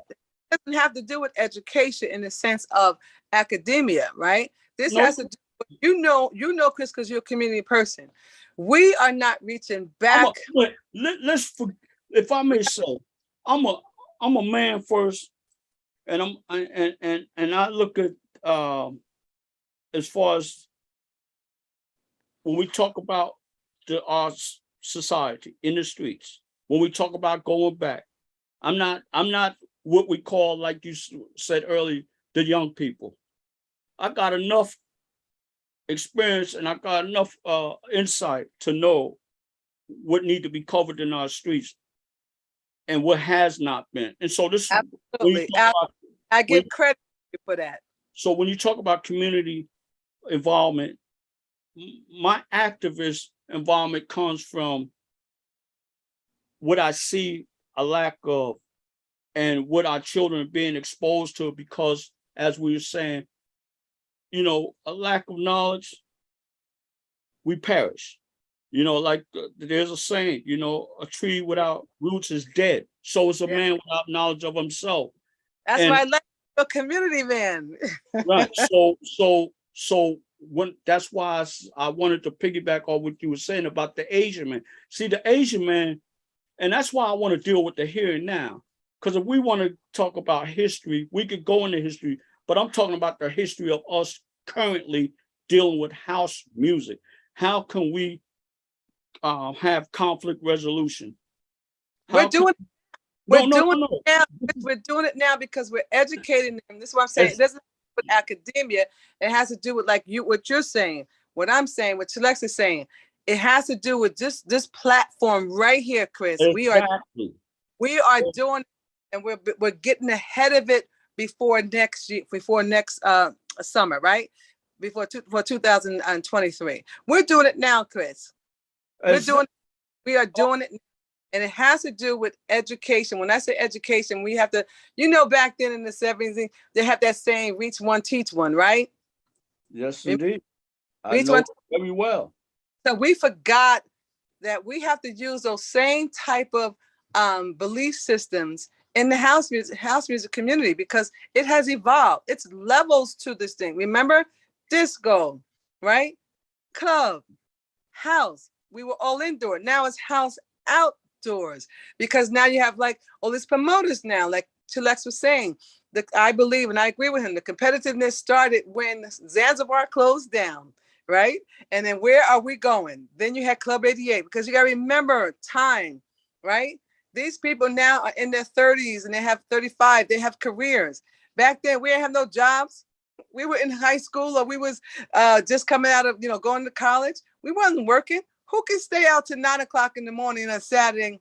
doesn't have to do with education in the sense of academia, right? This has to do with, Chris, because you're a community person. We are not reaching back.
If I may say, I'm a man first, and I look at as far as when we talk about our society in the streets, when we talk about going back, I'm not what we call, like you said earlier, the young people. I got enough experience and I got enough insight to know what need to be covered in our streets and what has not been. And so this,
absolutely, I give credit for that.
So when you talk about community involvement, my activist involvement comes from what I see a lack of and what our children are being exposed to, because as we were saying, a lack of knowledge, we perish. Like there's a saying, a tree without roots is dead. So is a man without knowledge of himself.
That's why I like a community man.
Right. So when that's why I wanted to piggyback on what you were saying about the Asian man. See, the Asian man, and that's why I want to deal with the here and now. Because if we want to talk about history, we could go into history, but I'm talking about the history of us currently dealing with house music. How can we have conflict resolution?
We're doing it now because we're educating them. This is what I'm saying. It doesn't with academia. It has to do with like what you're saying, what I'm saying, what Chilex is saying. It has to do with this platform right here, Chris.
Exactly.
We are doing, and we're getting ahead of it before next year, before next summer, right? For 2023. We're doing it now, Chris. We are doing it, and it has to do with education. When I say education, we have to, back then in the 70s, they have that saying, reach one, teach one, right?
Yes, indeed. I
Reach
know
one.
very well.
So we forgot that we have to use those same type of belief systems in the house music community, because it has evolved. It's levels to this thing. Remember, disco, right? Club, house. We were all indoor. Now it's house outdoors, because now you have like all these promoters now, like Chilex was saying. I believe, and I agree with him, the competitiveness started when Zanzibar closed down, right? And then where are we going? Then you had Club 88, because you got to remember time, right? These people now are in their 30s and they have 35, they have careers. Back then, we didn't have no jobs. We were in high school, or we was just coming out of, going to college. We wasn't working. Who can stay out to 9 o'clock in the morning on Saturday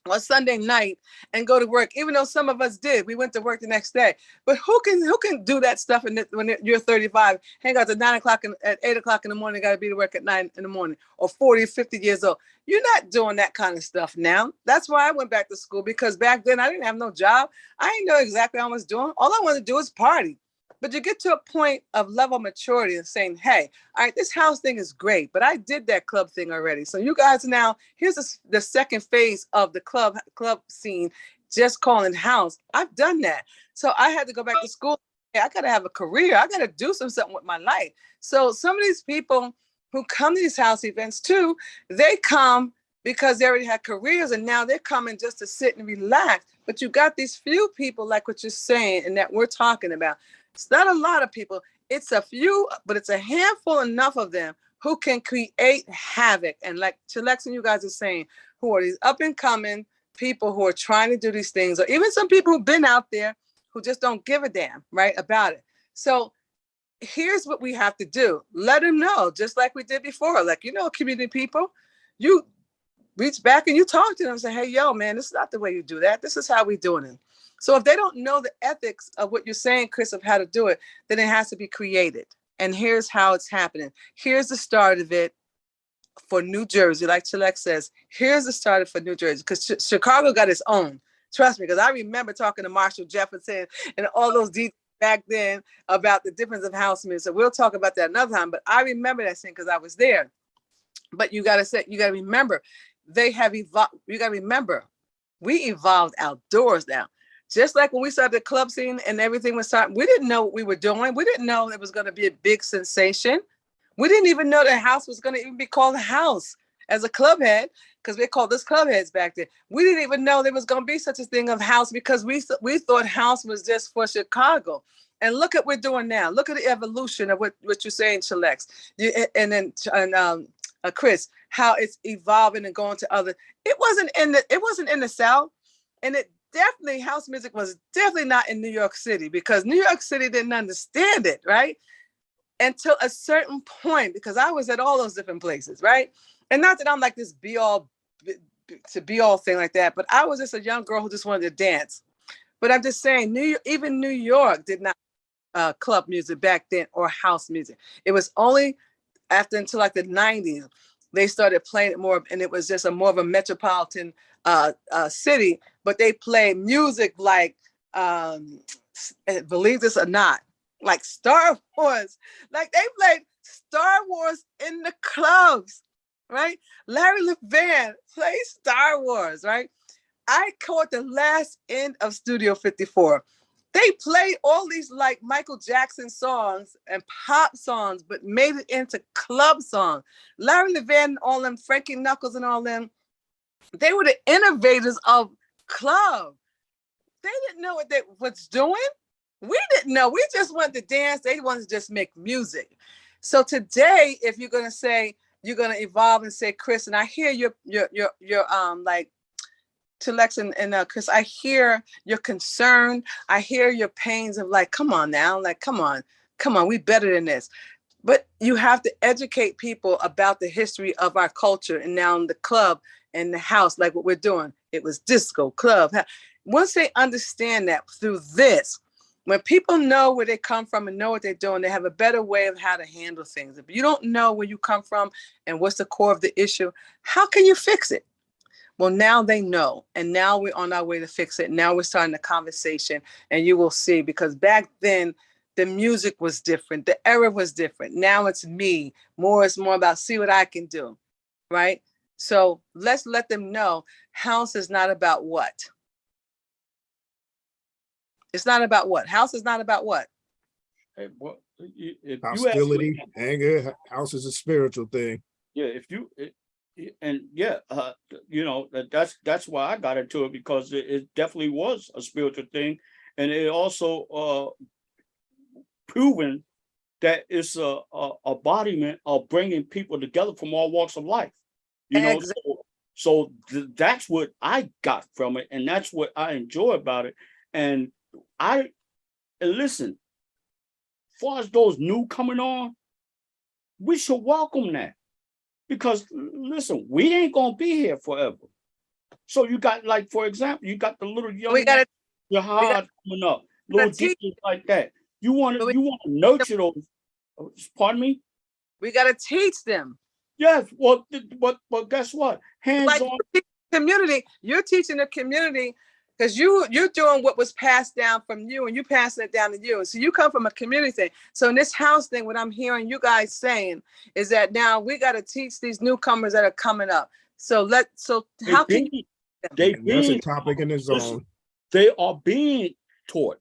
or Sunday night and go to work? Even though some of us did, we went to work the next day. But who can do that stuff when you're 35, hang out to 9 o'clock at 8 o'clock in the morning, got to be to work at 9 in the morning, or 40, 50 years old? You're not doing that kind of stuff now. That's why I went back to school, because back then I didn't have no job. I didn't know exactly what I was doing. All I wanted to do was party. But you get to a point of level of maturity and saying, hey, all right, this house thing is great, but I did that club thing already. So you guys now, here's the second phase of the club scene, just calling house. I've done that. So I had to go back to school. Hey, I got to have a career. I got to do something with my life. So some of these people who come to these house events too, they come because they already had careers, and now they're coming just to sit and relax. But you got these few people, like what you're saying and that we're talking about. It's not a lot of people. It's a few, but it's a handful enough of them who can create havoc. And like Chilex and you guys are saying, who are these up and coming people who are trying to do these things, or even some people who've been out there who just don't give a damn, right, about it. So here's what we have to do. Let them know, just like we did before. Like, community people, you reach back and you talk to them and say, hey, yo, man, this is not the way you do that. This is how we doing it. So if they don't know the ethics of what you're saying, Chris, of how to do it, then it has to be created. And here's how it's happening. Here's the start of it for New Jersey. Like Chilex says, here's the start of it for New Jersey, because Chicago got its own. Trust me, because I remember talking to Marshall Jefferson and all those details back then about the difference of house music. So we'll talk about that another time. But I remember that thing because I was there. But you got to remember, they have evolved. You got to remember, we evolved outdoors now. Just like when we started the club scene and everything was starting, we didn't know what we were doing. We didn't know it was going to be a big sensation. We didn't even know the house was going to even be called a house as a club head, because they called us club heads back then. We didn't even know there was going to be such a thing of house, because we thought house was just for Chicago. And look at what we're doing now. Look at the evolution of what you're saying, Chilex. Chris, how it's evolving and going to other. It wasn't in the South, and it definitely, house music was definitely not in New York City, because New York City didn't understand it, right? Until a certain point, because I was at all those different places, right? And not that I'm like this be all thing like that, but I was just a young girl who just wanted to dance. But I'm just saying, even New York did not club music back then, or house music. It was only until like the 90s, they started playing it more, and it was just more of a metropolitan city. But they play music like, believe this or not, like Star Wars. Like they played Star Wars in the clubs, right? Larry Levan played Star Wars, right? I caught the last end of Studio 54. They played all these like Michael Jackson songs and pop songs, but made it into club songs. Larry Levan and all them, Frankie Knuckles and all them, they were the innovators of club. They didn't know what they was doing. We didn't know. We just wanted to dance. They wanted to just make music. So today, if you're gonna say you're gonna evolve and say, Chris, and I hear your like to Lex and Chris, I hear your concern. I hear your pains of like, come on now, like, come on, we better than this. But you have to educate people about the history of our culture. And now in the club and the house, like what we're doing, it was disco, club. Once they understand that through this, when people know where they come from and know what they're doing, they have a better way of how to handle things. If you don't know where you come from and what's the core of the issue, how can you fix it? Well, now they know, and now we're on our way to fix it. Now we're starting the conversation, and you will see, because back then the music was different, the era was different. Now it's me. It's more about see what I can do, right? So let's let them know house is not about what. It's not about what. House is not about what.
Hey, well, if
Hostility,
you ask me,
anger. House is a spiritual thing.
yeah, and yeah, you know, that's why I got into it, because it definitely was a spiritual thing, and it also proven that it's a embodiment of bringing people together from all walks of life. You know,
Exactly.
so that's what I got from it, and that's what I enjoy about it. And listen, as far as those new coming on, we should welcome that, because listen, we ain't gonna be here forever. So you got, like, for example, you got the little young jihad coming up, little DJs like that. You want to nurture those. Pardon me.
We got to teach them.
Yes. Well, but guess what? Hands
Like
on
community. You're teaching the community, because you're doing what was passed down from you, and you passing it down to you. So you come from a community thing. So in this house thing, what I'm hearing you guys saying is that now we got to teach these newcomers that are coming up. So how can you?
That's a topic in its own.
They are being taught.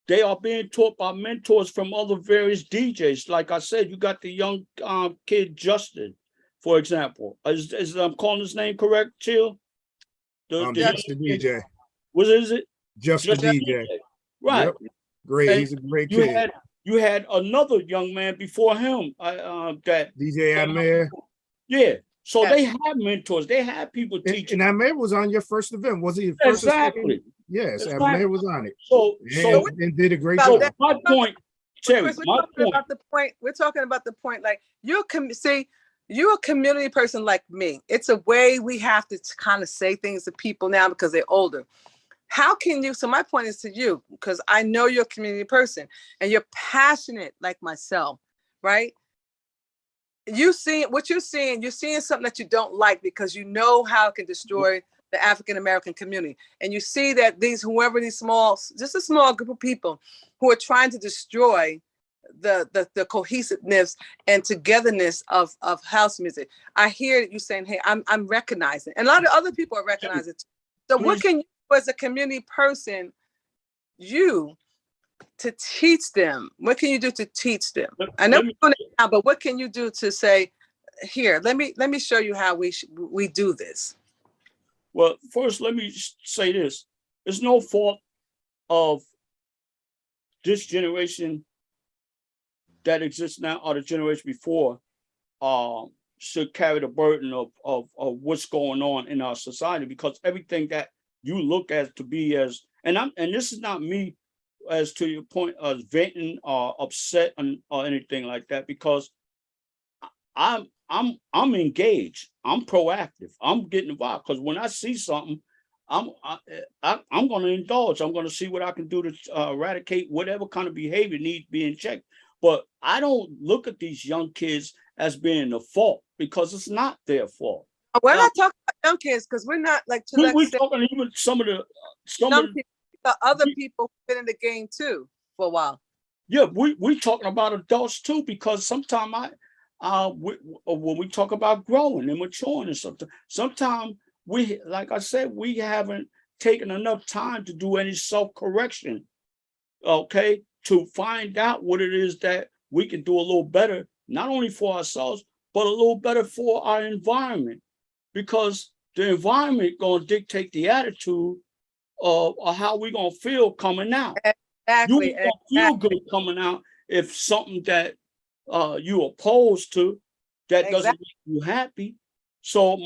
They are being taught by mentors from other various DJs. Like I said, you got the young kid Justin, for example. Is I'm calling his name correct, Chill?
Just the DJ.
What is it?
Just the DJ.
Right.
Yep. Great. He's a great kid.
You had another young man before him, that
DJ Amir.
Yeah. So they have mentors. They have people teaching.
And Amir was on your first event. Was he first?
Exactly.
Yes, Amir was on it. And did a great
job.
job.
My point, Terry,
we're talking about the point, like you're a community person like me. It's a way we have to kind of say things to people now because they're older. How can you, so my point is to you, because I know you're a community person and you're passionate like myself, right? You're seeing something that you don't like because you know how it can destroy the African-American community. And you see that just a small group of people who are trying to destroy the cohesiveness and togetherness of house music. I hear you saying, hey, I'm recognizing, and a lot of other people are recognizing too. So what can you, as a community person, to teach them? What can you do to teach them? I know we're doing it now, but what can you do to say, here, let me show you how we do this?
Well, first, let me say this. It's no fault of this generation that exists now or the generation before should carry the burden of what's going on in our society, because everything that you look at to be as, and this is not me as to your point of venting or upset or anything like that, because I'm engaged. I'm proactive. I'm getting involved, because when I see something, I'm going to indulge. I'm going to see what I can do to eradicate whatever kind of behavior needs to be in check. But I don't look at these young kids as being the fault, because it's not their fault.
We're not talking about young kids, because we're not like
we're talking even some of
the other people who've been in the game too for a while.
Yeah, we talking about adults too, because sometimes when we talk about growing and maturing and sometimes we, like I said, we haven't taken enough time to do any self-correction, okay, to find out what it is that we can do a little better, not only for ourselves, but a little better for our environment, because the environment going to dictate the attitude of how we're going to feel coming out.
Exactly.
You ain't gonna feel good coming out if something that you opposed to that doesn't make you happy. So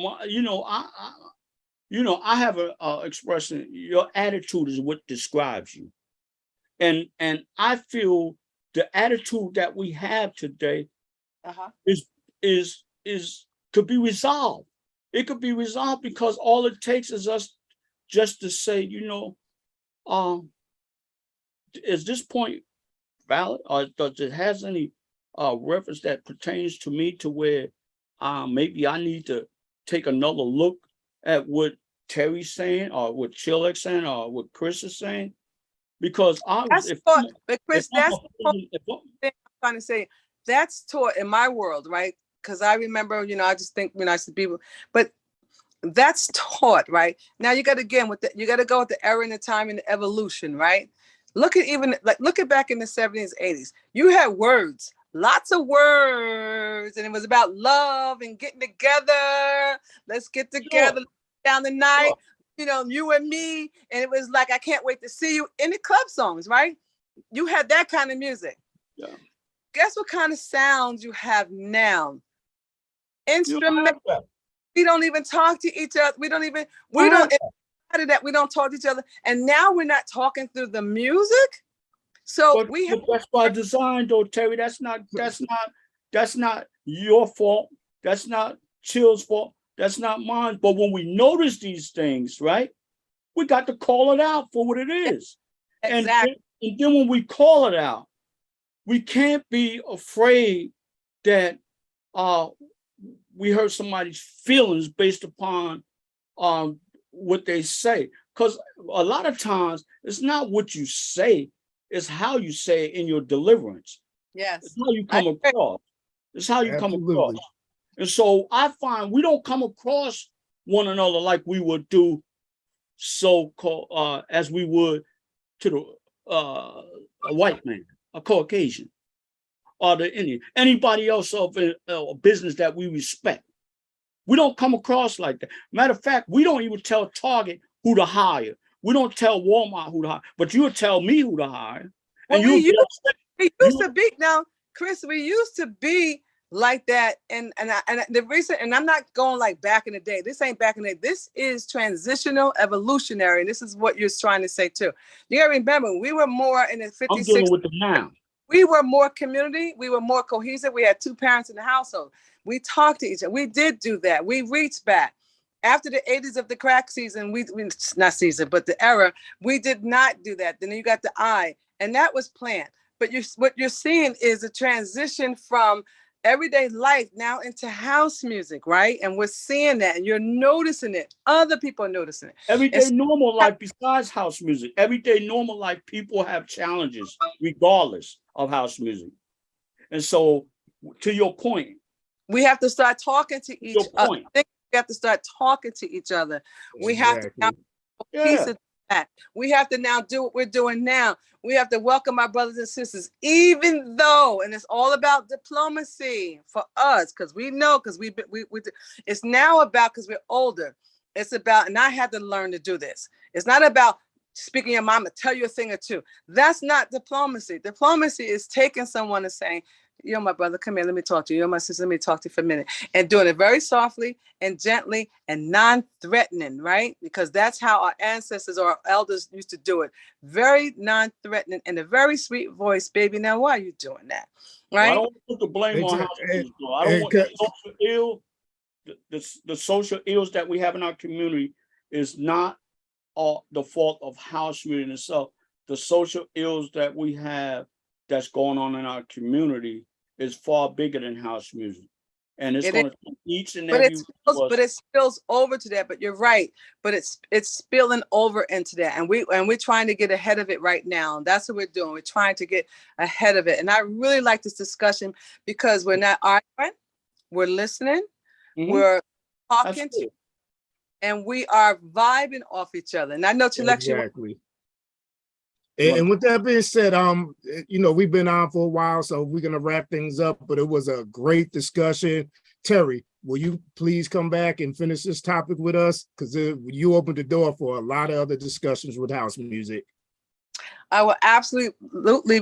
I have a expression, your attitude is what describes you. And I feel the attitude that we have today is could be resolved. It could be resolved because all it takes is us just to say, is this point valid, or does it has any reference that pertains to me to where maybe I need to take another look at what Terry's saying, or what Chillax saying, or what Chris is saying? Because
but Chris, that's the thing I'm trying to say. That's taught in my world, right? Because I remember, I just think when I see people, but that's taught, right? Now you got to go with the era and the time and the evolution, right? Look at back in the 70s, 80s. You had words, lots of words, and it was about love and getting together. Let's get together down the night, you and me. And it was like, I can't wait to see you in the club songs, right? You had that kind of music.
Yeah.
Guess what kind of sounds you have now? Instrumental. We don't even talk to each other. We don't talk to each other. And now we're not talking through the music. So
that's by design though, Terry. That's not your fault. That's not Chill's fault. That's not mine. But when we notice these things, right, we got to call it out for what it is.
Exactly.
And then when we call it out, we can't be afraid that we hurt somebody's feelings based upon what they say. Because a lot of times it's not what you say, it's how you say it in your deliverance.
Yes.
It's how you come across. It's how you come across. And so I find we don't come across one another like we would do so-called as we would to a white man, a Caucasian, or the Indian, anybody else of a business that we respect. We don't come across like that. Matter of fact, we don't even tell Target who to hire. We don't tell Walmart who to hire, but you'll tell me who to hire.
Well, we used to be, now, Chris, we used to be like that. And the reason, and I'm not going like back in the day. This ain't back in the day. This is transitional, evolutionary. And this is what you're trying to say too. You gotta remember, we were more in the 50s.
I'm dealing with them now.
We were more community. We were more cohesive. We had two parents in the household. We talked to each other. We did do that. We reached back. After the 80s of the crack season, but the era, we did not do that. Then you got the I, and that was planned. But what you're seeing is a transition from everyday life now into house music, right? And we're seeing that, and you're noticing it. Other people are noticing it.
Everyday normal life besides house music. Everyday normal life, people have challenges regardless of house music. And so, to your point,
we have to start talking to each other. We have to start talking to each other. We have to now piece of that. We have to now do what we're doing now. We have to welcome our brothers and sisters, even though, and it's all about diplomacy for us, because we know, because we it's now about, because we're older. It's about, and I had to learn to do this. It's not about speaking your mama, tell you a thing or two. That's not diplomacy. Diplomacy is taking someone and saying, you're my brother, come here, let me talk to you. You're my sister, let me talk to you for a minute. And doing it very softly and gently and non-threatening, right? Because that's how our ancestors or our elders used to do it. Very non-threatening and a very sweet voice. Baby, now why are you doing that? Right?
Well, I don't put the blame on house music. I don't want the social ill. The social ills that we have in our community is not the fault of house music itself. The social ills that we have that's going on in our community is far bigger than house music. And it's going to take each and every
but it spills over to that. But you're right. But it's spilling over into that. And we're trying to get ahead of it right now. And that's what we're doing. We're trying to get ahead of it. And I really like this discussion because we're not arguing, we're listening, we're talking to, and we are vibing off each other. And I know
exactly. And with that being said, we've been on for a while, so we're gonna wrap things up. But it was a great discussion. Terry, will you please come back and finish this topic with us? Because you opened the door for a lot of other discussions with house music.
I will absolutely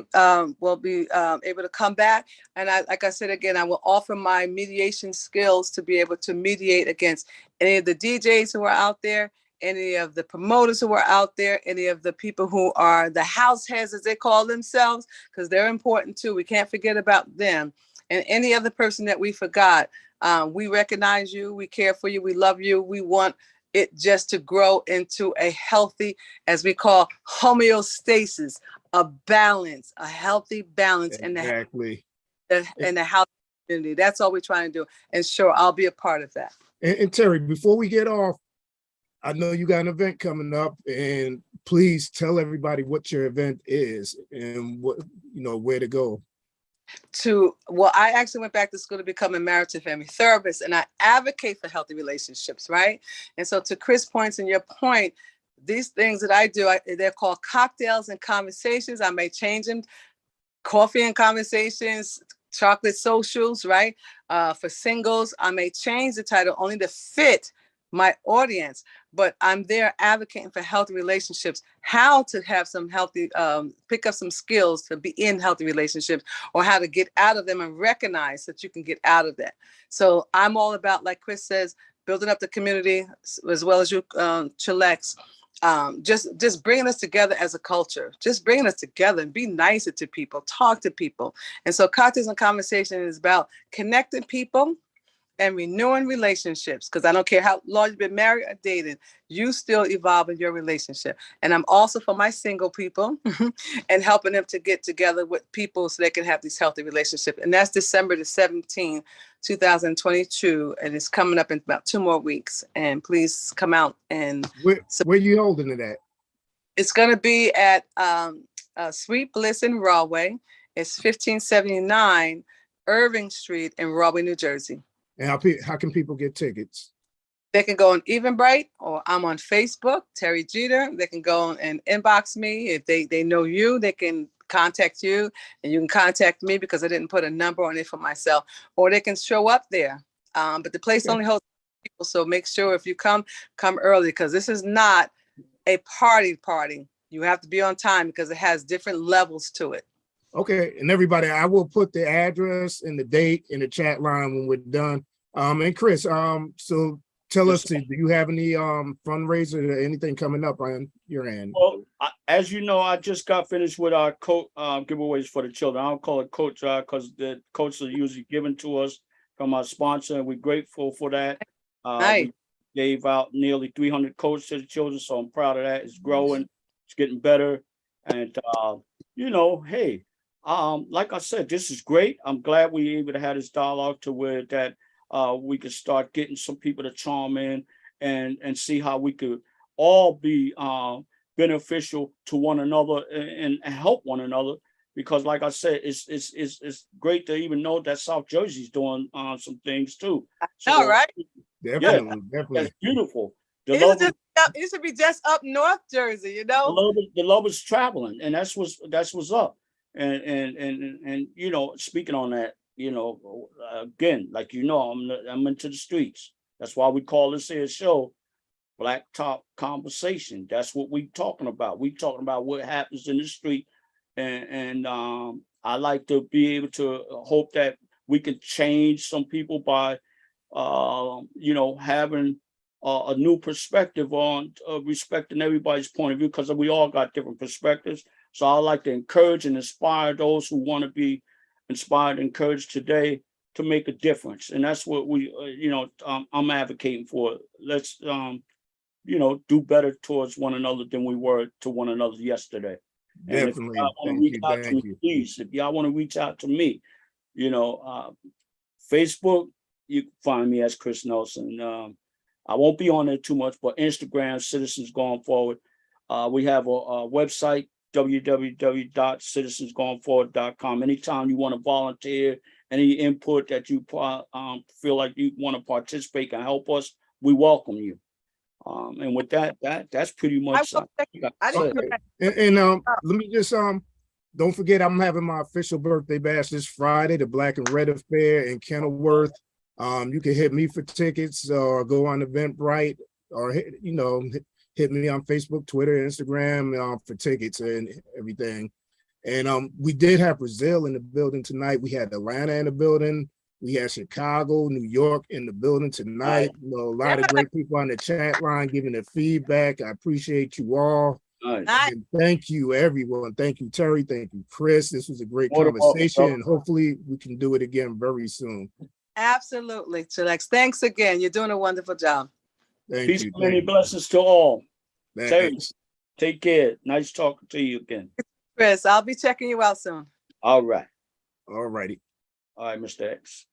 will be able to come back. And like I said, again, I will offer my mediation skills to be able to mediate against any of the DJs who are out there, any of the promoters who are out there, any of the people who are the house heads, as they call themselves, because they're important too. We can't forget about them. And any other person that we forgot. We recognize you. We care for you. We love you. We want it just to grow into a healthy, as we call homeostasis, a balance, a healthy balance
Exactly.
in the house community. That's all we're trying to do. And sure, I'll be a part of that.
And Terry, before we get off, I know you got an event coming up, and please tell everybody what your event is and what, where to go.
Well, I actually went back to school to become a marriage and family therapist, and I advocate for healthy relationships, right? And so to Chris' points and your point, these things that I do, they're called cocktails and conversations. I may change them, coffee and conversations, chocolate socials, right? For singles, I may change the title only to fit my audience, but I'm there advocating for healthy relationships, how to have some healthy, pick up some skills to be in healthy relationships, or how to get out of them and recognize that you can get out of that. So I'm all about, like Chris says, building up the community as well as you, Chilex, just bringing us together as a culture, just bringing us together and be nicer to people, talk to people. And so Cocktails and Conversation is about connecting people and renewing relationships, because I don't care how long you've been married or dating, you still evolve in your relationship. And I'm also for my single people and helping them to get together with people so they can have these healthy relationships. And that's December the 17th, 2022. And it's coming up in about 2 more weeks. And please come out. And
where you holding it at?
It's going to be at Sweet Bliss in Rahway. It's 1579 Irving Street in Rahway, New Jersey.
And how can people get tickets?
They can go on Eventbrite, or I'm on Facebook, Terry Jeter. They can go and inbox me. If they know you, they can contact you, and you can contact me because I didn't put a number on it for myself, or they can show up there. But the place only holds people, so make sure if you come early, because this is not a party. You have to be on time because it has different levels to it.
Okay, and everybody, I will put the address and the date in the chat line when we're done. And Chris, so tell us, do you have any fundraiser or anything coming up on your end?
Well, as you know, I just got finished with our coat giveaways for the children. I don't call it coach because the coats are usually given to us from our sponsor, and we're grateful for that.
Nice.
We gave out nearly 300 coats to the children, so I'm proud of that. It's growing, it's getting better, and hey. Like I said, this is great. I'm glad we were able to have this dialogue to where that we could start getting some people to chime in and see how we could all be beneficial to one another and help one another. Because, like I said, it's great to even know that South Jersey's doing some things too. So,
all right.
Definitely.
That's beautiful.
It should be just up North Jersey,
The love is traveling, and that's what's up. And speaking on that, again, like I'm into the streets. That's why we call this here show Black Top Conversation. That's what we talking about. We talking about what happens in the street, and I like to be able to hope that we can change some people by having a new perspective on respecting everybody's point of view, because we all got different perspectives. So I like to encourage and inspire those who want to be inspired and encouraged today to make a difference. And that's what we, I'm advocating for. Let's, do better towards one another than we were to one another yesterday.
Definitely.
If y'all want to reach out to me, Facebook, you can find me as Chris Nelson. I won't be on there too much, but Instagram, Citizens Going Forward. We have a website, www.citizensgoingforward.com. Anytime you want to volunteer, any input that you feel like you want to participate and help us, we welcome you. And with that's pretty much.
And let me just don't forget, I'm having my official birthday bash this Friday, the Black and Red Affair in Kenilworth. You can hit me for tickets or go on Eventbrite, or hit me on Facebook, Twitter, Instagram for tickets and everything. And we did have Brazil in the building tonight. We had Atlanta in the building. We had Chicago, New York in the building tonight. You know, a lot of great people on the chat line giving the feedback. I appreciate you all.
Nice.
And thank you, everyone. Thank you, Terry. Thank you, Chris. This was a great
What about-
conversation, and hopefully we can do it again very soon.
Absolutely, Chilex. Thanks again. You're doing a wonderful job.
Thank
Peace
you.
and many blessings to all. Terry,
Thanks.
take care. Nice talking to you again.
Chris, I'll be checking you out soon.
All right.
All righty.
All right, Mr. X.